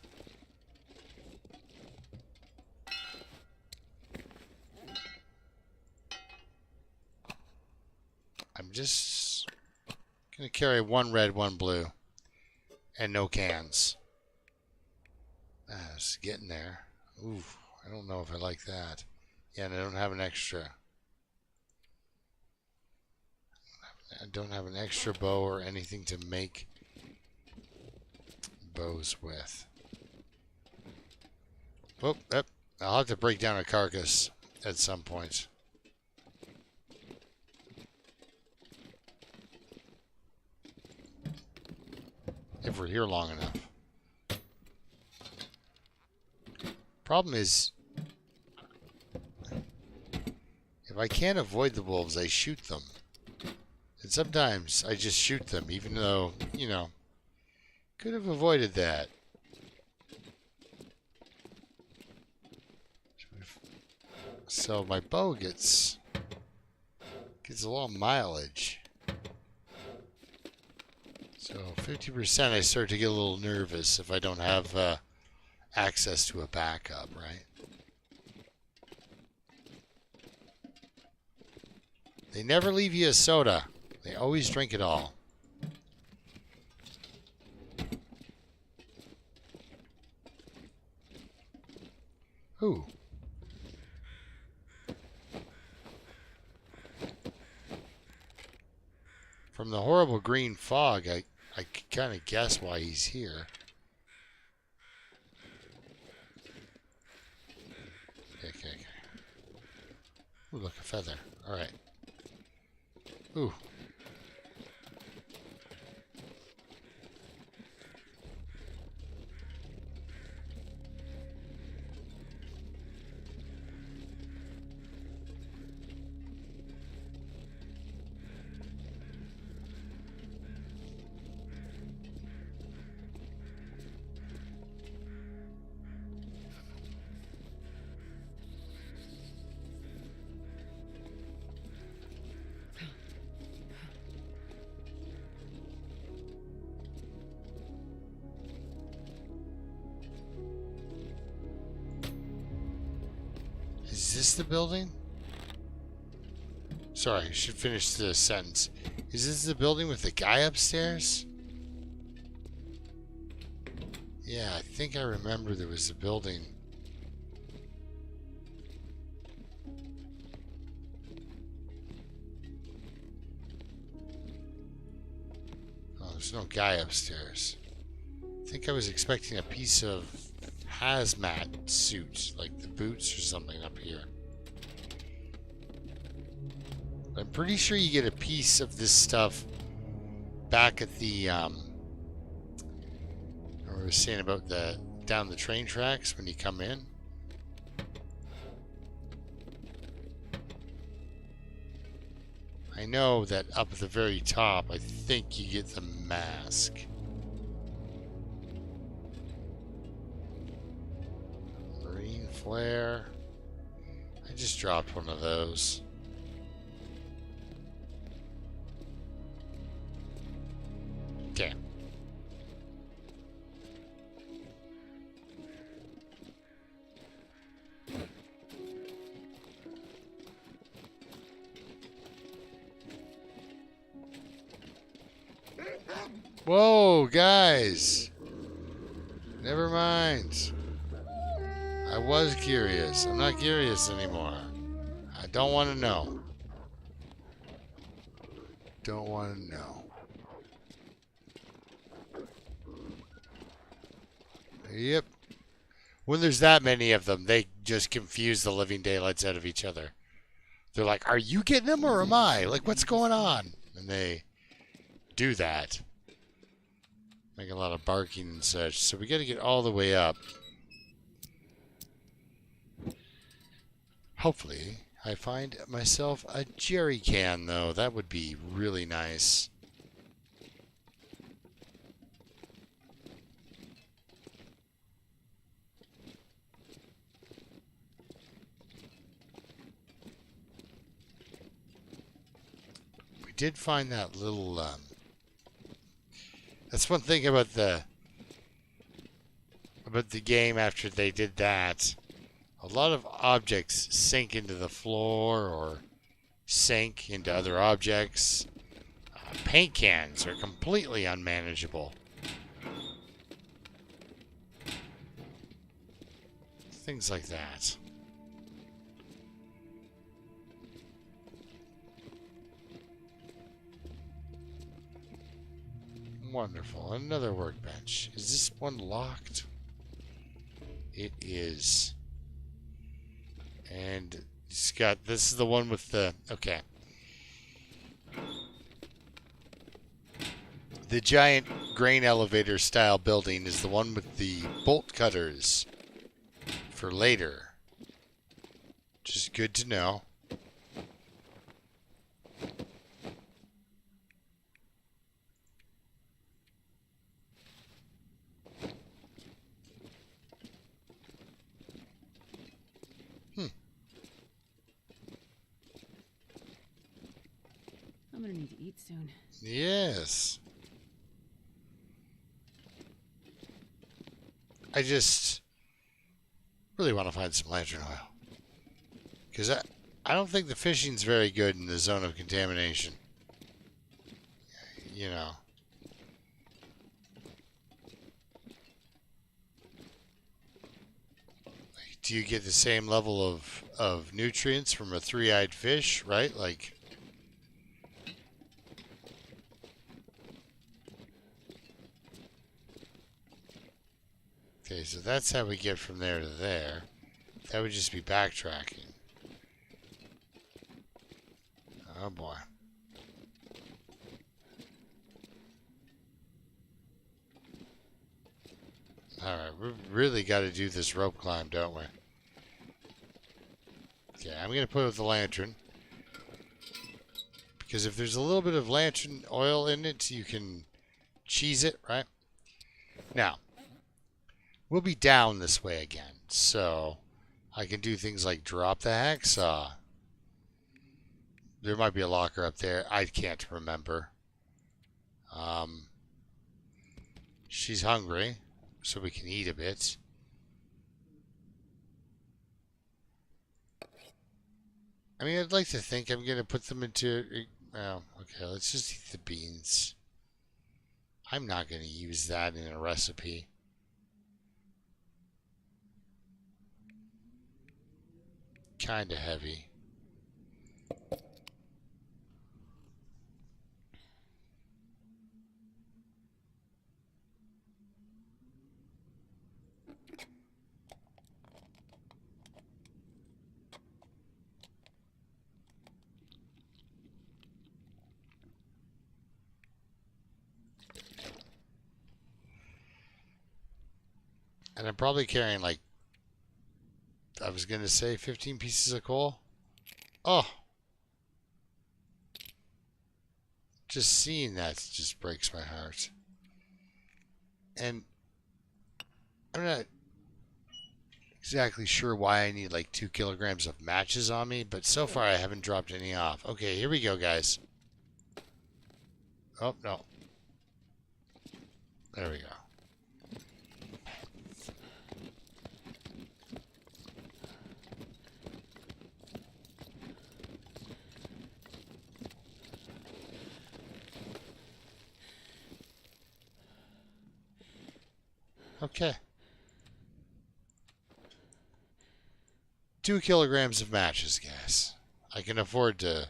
I'm just gonna carry one red, one blue, and no cans. It's getting there. Ooh, I don't know if I like that. Yeah, and I don't have an extra. I don't have an extra bow or anything to make bows with. Oh, yep. I'll have to break down a carcass at some point. If we're here long enough. Problem is, if I can't avoid the wolves, I shoot them. And sometimes I just shoot them, even though, you know, could have avoided that. So my bow gets a lot of mileage. So 50% I start to get a little nervous if I don't have access to a backup, right? They never leave you a soda. They always drink it all. Ooh. From the horrible green fog, I could kind of guess why he's here. Okay. Ooh, look, a feather. All right. Ooh. Is this the building? Sorry, I should finish the sentence. Is this the building with the guy upstairs? Yeah, I think I remember there was a building. Oh, there's no guy upstairs. I think I was expecting a piece of hazmat suit, like the boots or something up here. I'm pretty sure you get a piece of this stuff back at the, we were saying about the, down the train tracks when you come in. I know that up at the very top, I think you get the mask. Marine flare. I just dropped one of those. Okay. Whoa, guys. Never mind. I was curious. I'm not curious anymore. I don't want to know. Don't want to know. Yep. When there's that many of them, they just confuse the living daylights out of each other. They're like, are you getting them or am I? Like, what's going on? And they do that. Make a lot of barking and such. So we got to get all the way up. Hopefully, I find myself a jerry can, though. That would be really nice. We did find that little... that's one thing about the game after they did that. A lot of objects sink into the floor or sink into other objects. Paint cans are completely unmanageable. Things like that. Wonderful. Another workbench. Is this one locked? It is. And it's got, this is the one with the, okay. The giant grain elevator style building is the one with the bolt cutters for later. Which is good to know. I'm gonna need to eat soon. Yes. I just Really want to find some lantern oil. Because I don't think the fishing's very good in the zone of contamination. You know. Like, do you get the same level of nutrients from a three-eyed fish, right? Like... Okay, so that's how we get from there to there. That would just be backtracking. Oh boy. Alright, we've really got to do this rope climb, don't we? Okay, I'm going to put it with the lantern. Because if there's a little bit of lantern oil in it, you can cheese it, right? Now, we'll be down this way again, so I can do things like drop the hacksaw. There might be a locker up there. I can't remember. She's hungry, so we can eat a bit. I mean, I'd like to think I'm going to put them into... Well, okay, let's just eat the beans. I'm not going to use that in a recipe. Kind of heavy. And I'm probably carrying, like, I was going to say 15 pieces of coal. Oh! Just seeing that just breaks my heart. And I'm not exactly sure why I need, like, 2 kilograms of matches on me, but so far I haven't dropped any off. Okay, here we go, guys. Oh, no. There we go. Okay. 2 kilograms of matches, guys. I can afford to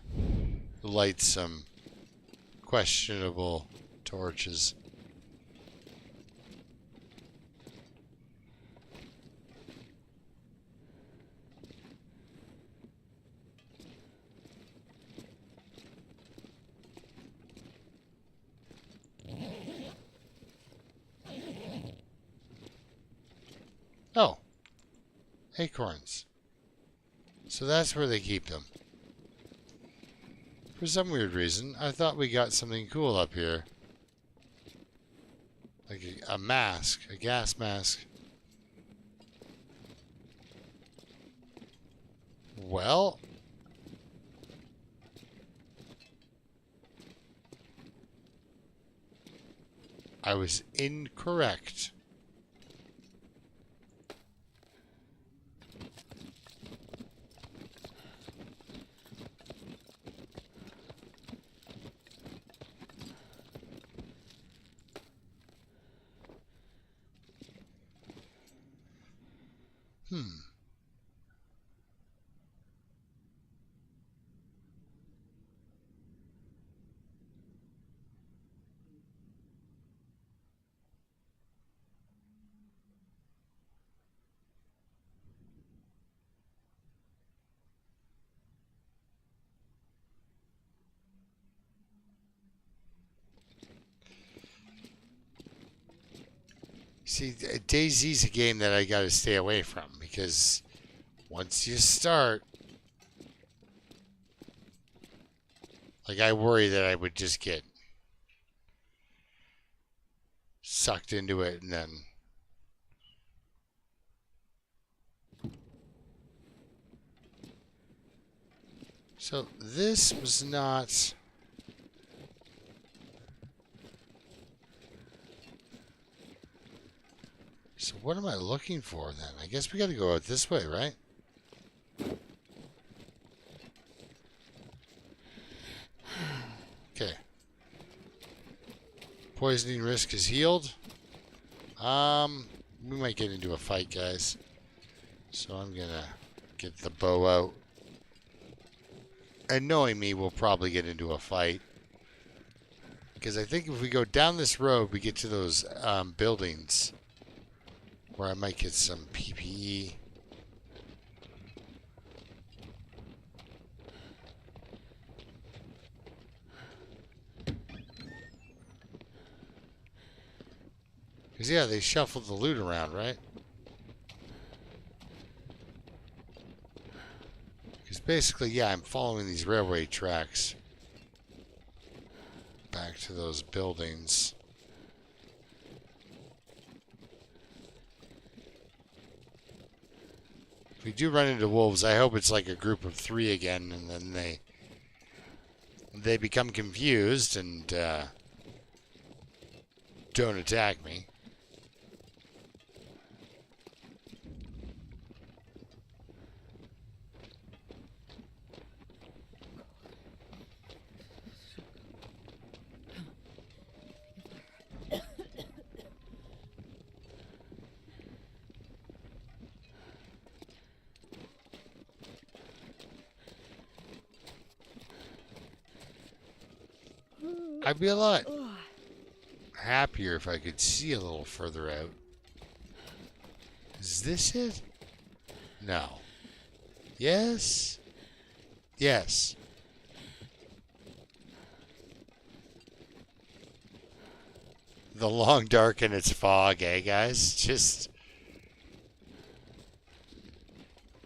light some questionable torches. Oh. Acorns. So that's where they keep them. For some weird reason, I thought we got something cool up here. Like a mask, a gas mask. Well... I was incorrect. See, DayZ's a game that I gotta stay away from, because once you start, like, I worry that I would just get sucked into it and then... So this was not... So what am I looking for then? I guess we got to go out this way, right? Okay. Poisoning risk is healed. We might get into a fight, guys. So I'm gonna get the bow out. And knowing me, we'll probably get into a fight. Because I think if we go down this road, we get to those buildings where I might get some PPE. Because, yeah, they shuffled the loot around, right? Because basically, yeah, I'm following these railway tracks back to those buildings. If we do run into wolves, I hope it's like a group of 3 again, and then they become confused and don't attack me. I'd be a lot happier if I could see a little further out. Is this it? No. Yes? Yes. The long dark and its fog, eh, guys? Just...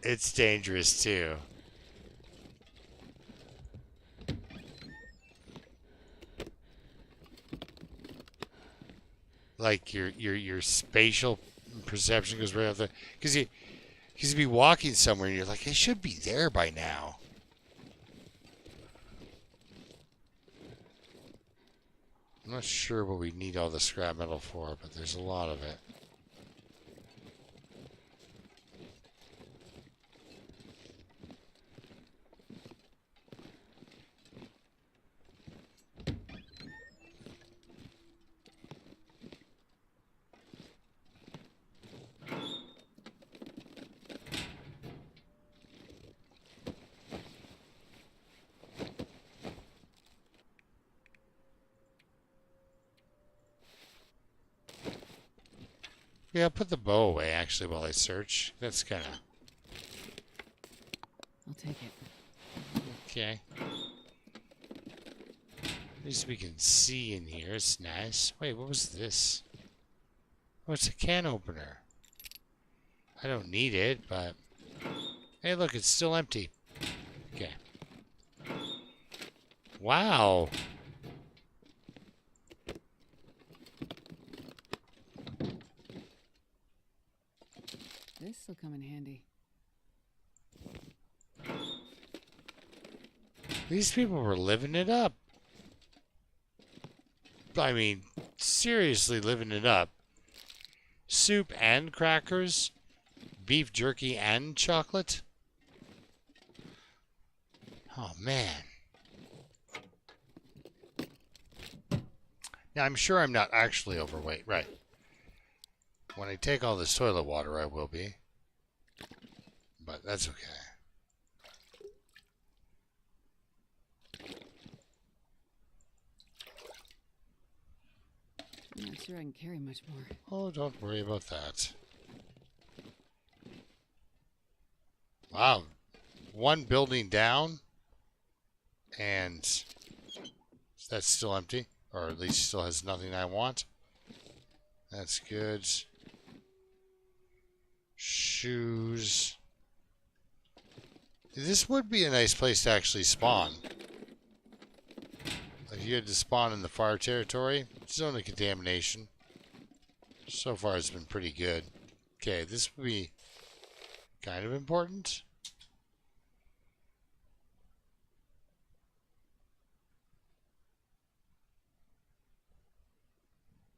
It's dangerous, too. Like your spatial perception goes right out there, because you be walking somewhere and you're like, I should be there by now. I'm not sure what we need all the scrap metal for, but there's a lot of it. Yeah, I'll put the bow away, actually, while I search. That's kind of... I'll take it. Okay. At least we can see in here. It's nice. Wait, what was this? Oh, it's a can opener. I don't need it, but... Hey, look, it's still empty. Okay. Wow. This'll come in handy. These people were living it up. I mean, seriously living it up. Soup and crackers. Beef jerky and chocolate. Oh, man. Now, I'm sure I'm not actually overweight, right? When I take all this toilet water, I will be. But that's okay. I'm not sure I can carry much more. Oh, don't worry about that. Wow. One building down. And that's still empty. Or at least still has nothing I want. That's good. Shoes. This would be a nice place to actually spawn. If you had to spawn in the fire territory, Zone of Contamination. So far it's been pretty good. Okay, this would be kind of important.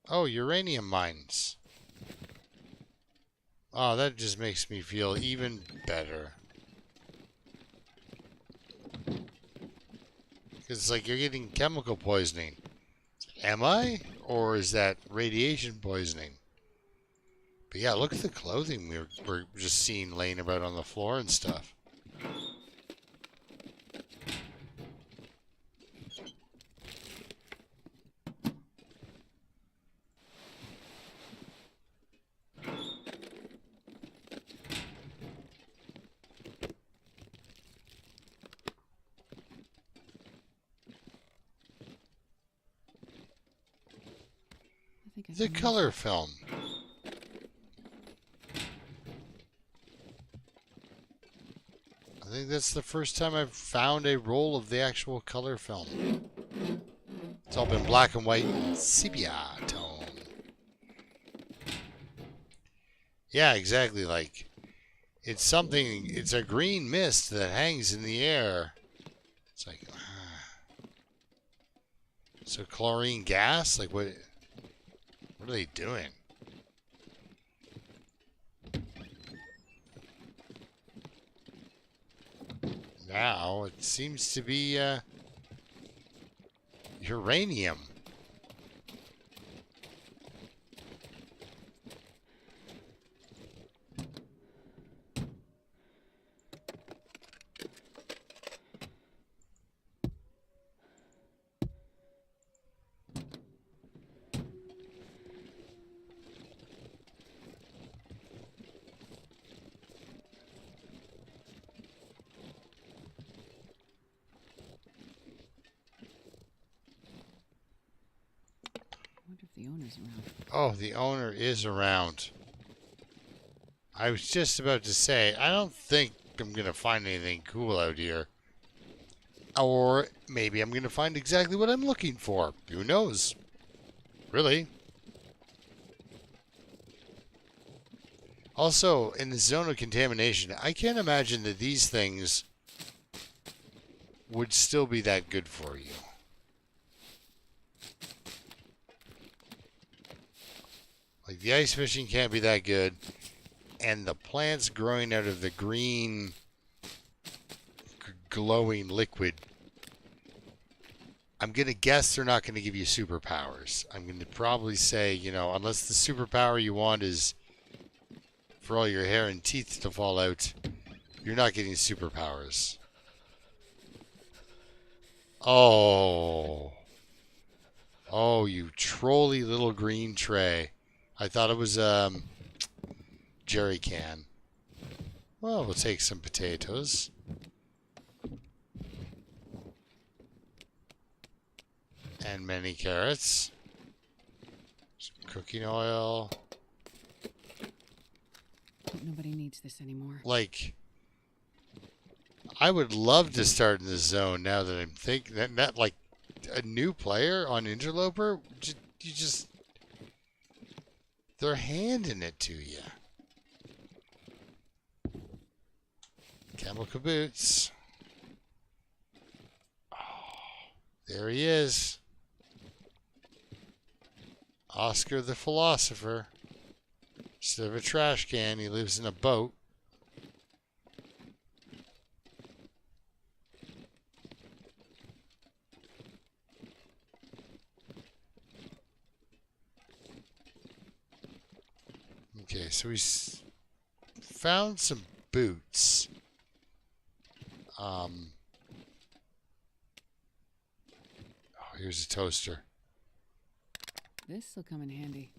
Oh, uranium mines. Oh, that just makes me feel even better. Because it's like you're getting chemical poisoning. Am I? Or is that radiation poisoning? But yeah, look at the clothing we're just seeing laying about on the floor and stuff. The color film. I think that's the first time I've found a roll of the actual color film. It's all been black and white and sepia tone. Yeah, exactly. Like, it's something, it's a green mist that hangs in the air. It's like, so chlorine gas? Like, what are they doing? Now, it seems to be, uranium. The owner's around. Oh, the owner is around. I was just about to say, I don't think I'm going to find anything cool out here. Or maybe I'm going to find exactly what I'm looking for. Who knows? Really? Also, in the zone of contamination, I can't imagine that these things would still be that good for you. Like, the ice fishing can't be that good. And the plants growing out of the green, glowing liquid, I'm going to guess they're not going to give you superpowers. I'm going to probably say, you know, unless the superpower you want is for all your hair and teeth to fall out, you're not getting superpowers. Oh. Oh, you trolly little green tray. I thought it was, jerry can. Well, we'll take some potatoes. And many carrots. Some cooking oil. Nobody needs this anymore. Like, I would love to start in this zone now that I'm thinking that like a new player on Interloper, you just they're handing it to you. Chemical boots. Oh, there he is. Oscar the philosopher. Instead of a trash can, he lives in a boat. Okay, so we found some boots. Oh, here's a toaster. This will come in handy.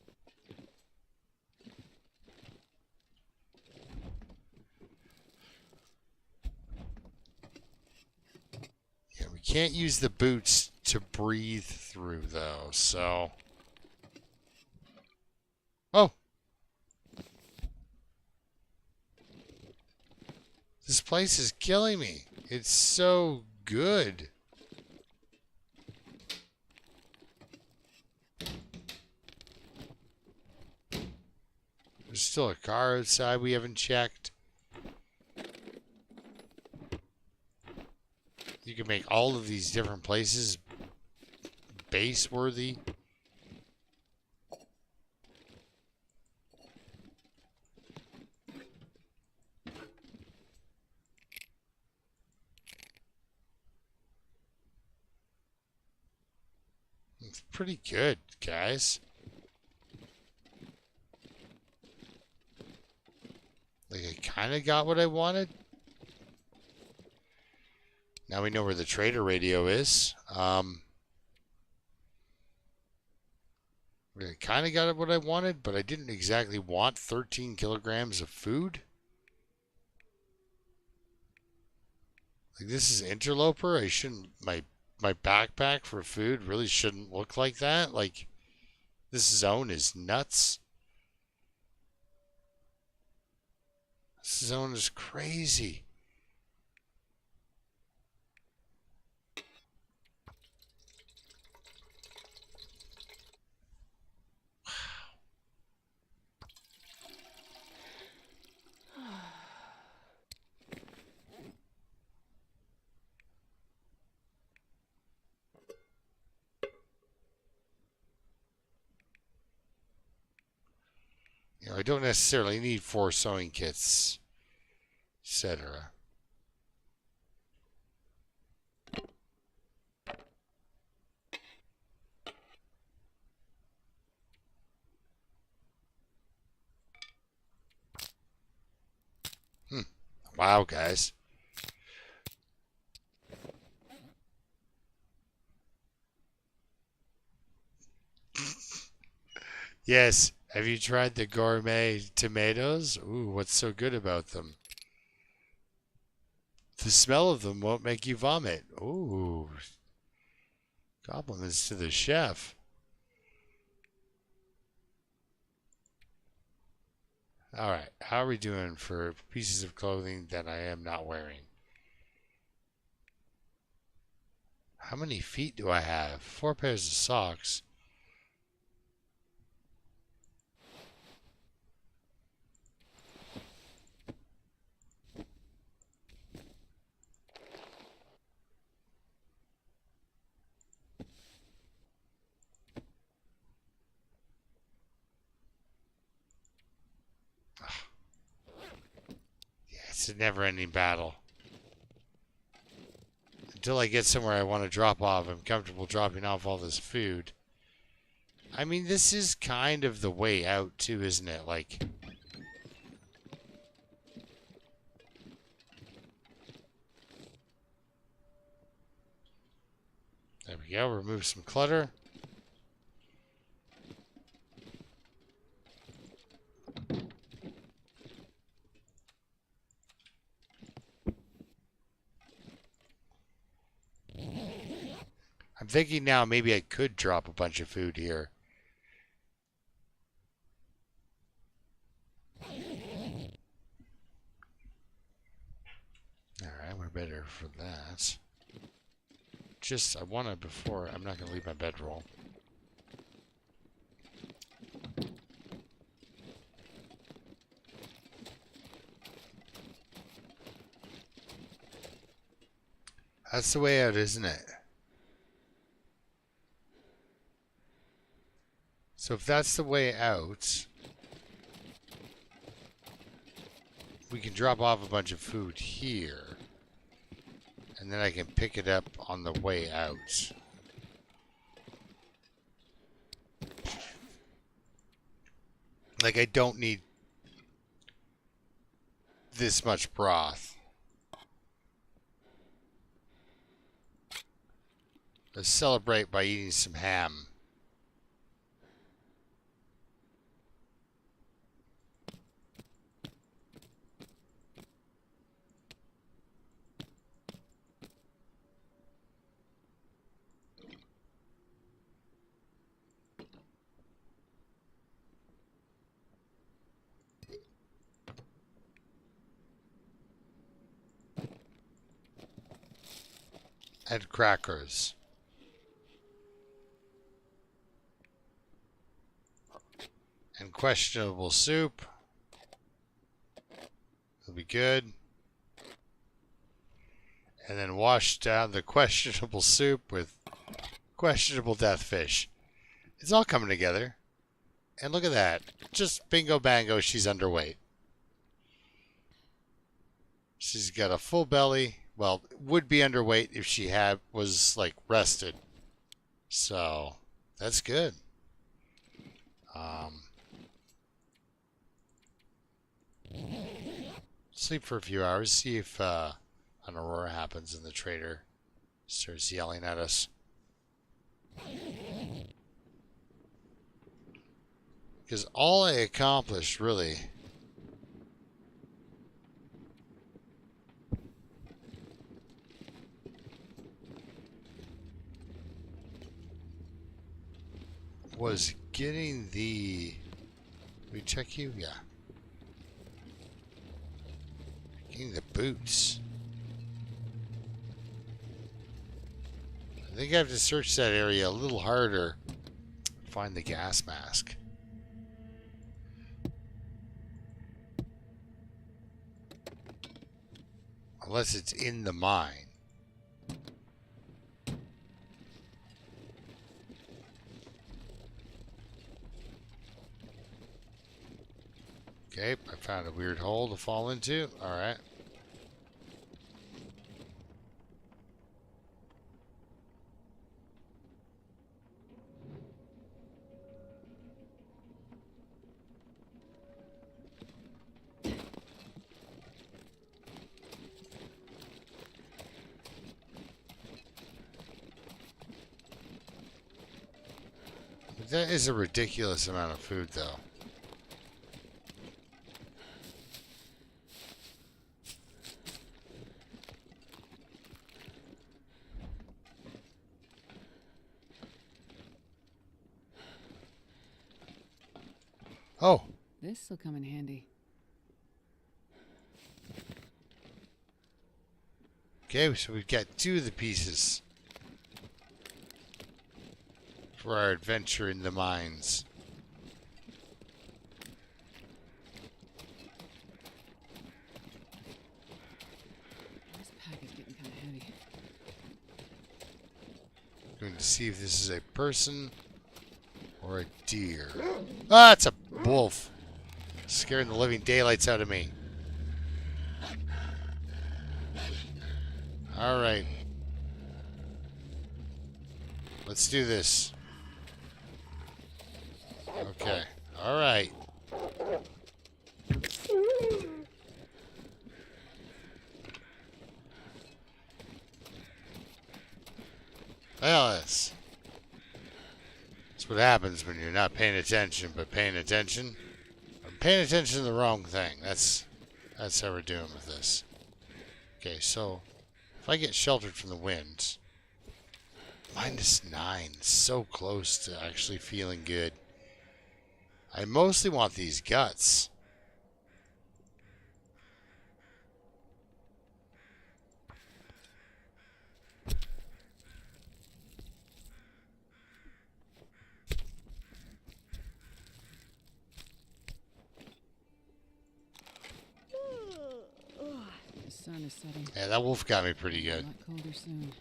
Yeah, we can't use the boots to breathe through, though, so... Oh! This place is killing me. It's so good. There's still a car outside we haven't checked. You can make all of these different places base worthy. It's pretty good, guys. Like, I kind of got what I wanted. Now we know where the trader radio is. I kind of got what I wanted, but I didn't exactly want 13 kilograms of food. Like, this is Interloper. I shouldn't... My backpack for food really shouldn't look like that. Like, this zone is nuts. This zone is crazy. You know, I don't necessarily need 4 sewing kits, etc. Wow, guys. Yes. Have you tried the gourmet tomatoes? Ooh, what's so good about them? The smell of them won't make you vomit. Ooh. Compliments to the chef. Alright, how are we doing for pieces of clothing that I am not wearing? How many feet do I have? 4 pairs of socks. It's a never-ending battle. Until I get somewhere I want to drop off, I'm comfortable dropping off all this food. I mean, this is kind of the way out, too, isn't it? Like... There we go. Remove some clutter. I'm thinking now maybe I could drop a bunch of food here. Alright, we're better for that. Just, I want to before... I'm not going to leave my bedroll. That's the way out, isn't it? So if that's the way out, we can drop off a bunch of food here, and then I can pick it up on the way out. Like, I don't need this much broth. Let's celebrate by eating some ham. And crackers. And questionable soup. It'll be good. And then wash down the questionable soup with questionable death fish. It's all coming together. And look at that. Just bingo bango, she's underweight. She's got a full belly. Well, would be underweight if she was like rested. So That's good. Sleep for a few hours. See if an aurora happens and the trader starts yelling at us. Because all I accomplished, really, was getting the... We check you? Yeah. Getting the boots. I think I have to search that area a little harder to find the gas mask. Unless it's in the mine. Okay, I found a weird hole to fall into. Alright. That is a ridiculous amount of food, though. Oh. This'll come in handy. Okay, so we've got 2 of the pieces for our adventure in the mines. This pack is getting kind of heavy. Going to see if this is a person or a deer. Ah, it's a wolf. Scaring the living daylights out of me. Alright. Let's do this. Okay. Alright. Well, that's what happens when you're not paying attention, but paying attention. I'm paying attention to the wrong thing. That's how we're doing with this. Okay, so if I get sheltered from the winds, -9, so close to actually feeling good. I mostly want these guts. The sun is setting. Yeah, that wolf got me pretty A good. lot colder soon.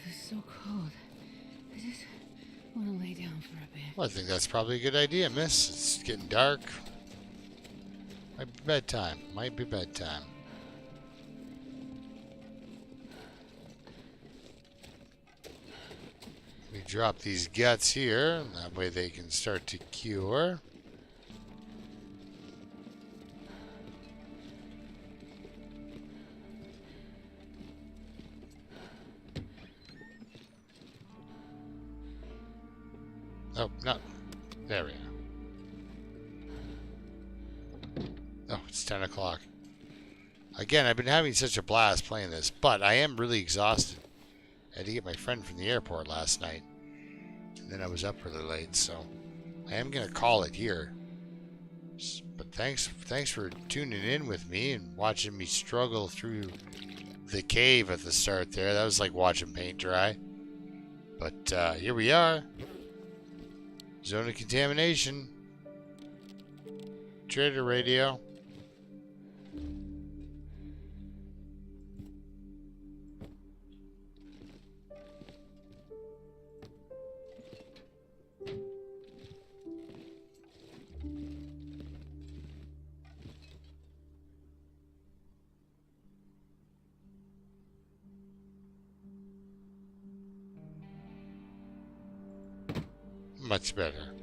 It's so cold. I just want to lay down for a bit. Well, I think that's probably a good idea, miss. It's getting dark. Might be bedtime. Might be bedtime. We drop these guts here, and that way they can start to cure. Oh, no. There we are. Oh, it's 10 o'clock. Again, I've been having such a blast playing this, but I am really exhausted. I had to get my friend from the airport last night. And then I was up really late, so I am going to call it here. But thanks for tuning in with me and watching me struggle through the cave at the start there. That was like watching paint dry. But here we are. Zone of Contamination. Trader Radio. much better.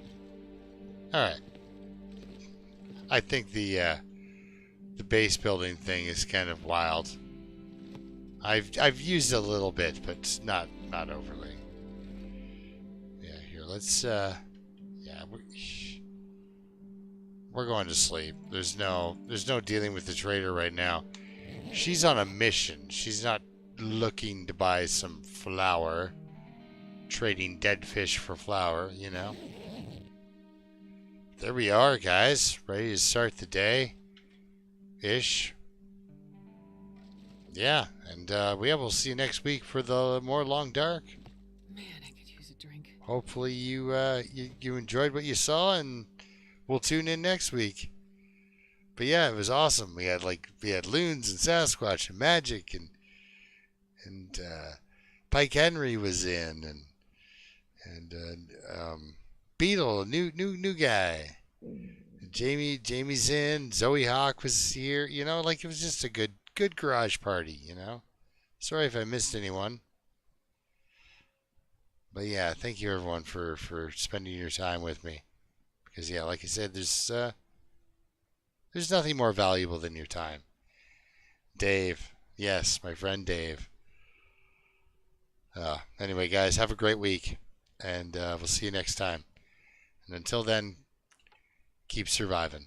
All right. I think the base building thing is kind of wild. I've used it a little bit, but not overly. Yeah, here let's yeah, we're going to sleep. There's no dealing with the trader right now. She's on a mission. She's not looking to buy some flour, trading dead fish for flour, you know. There we are, guys, ready to start the day ish. Yeah, and we'll see you next week for the more long dark. Man, I could use a drink. Hopefully you enjoyed what you saw, and we'll tune in next week. But yeah, it was awesome. We had loons and Sasquatch and magic and Pike Henry was in and Beetle, new guy. Jamie's in. Zoe Hawk was here. You know, like it was just a good garage party. You know. Sorry if I missed anyone. But yeah, thank you everyone for spending your time with me. Because yeah, like I said, there's nothing more valuable than your time. Dave, yes, my friend Dave. Anyway, guys, have a great week, and we'll see you next time. And until then, keep surviving.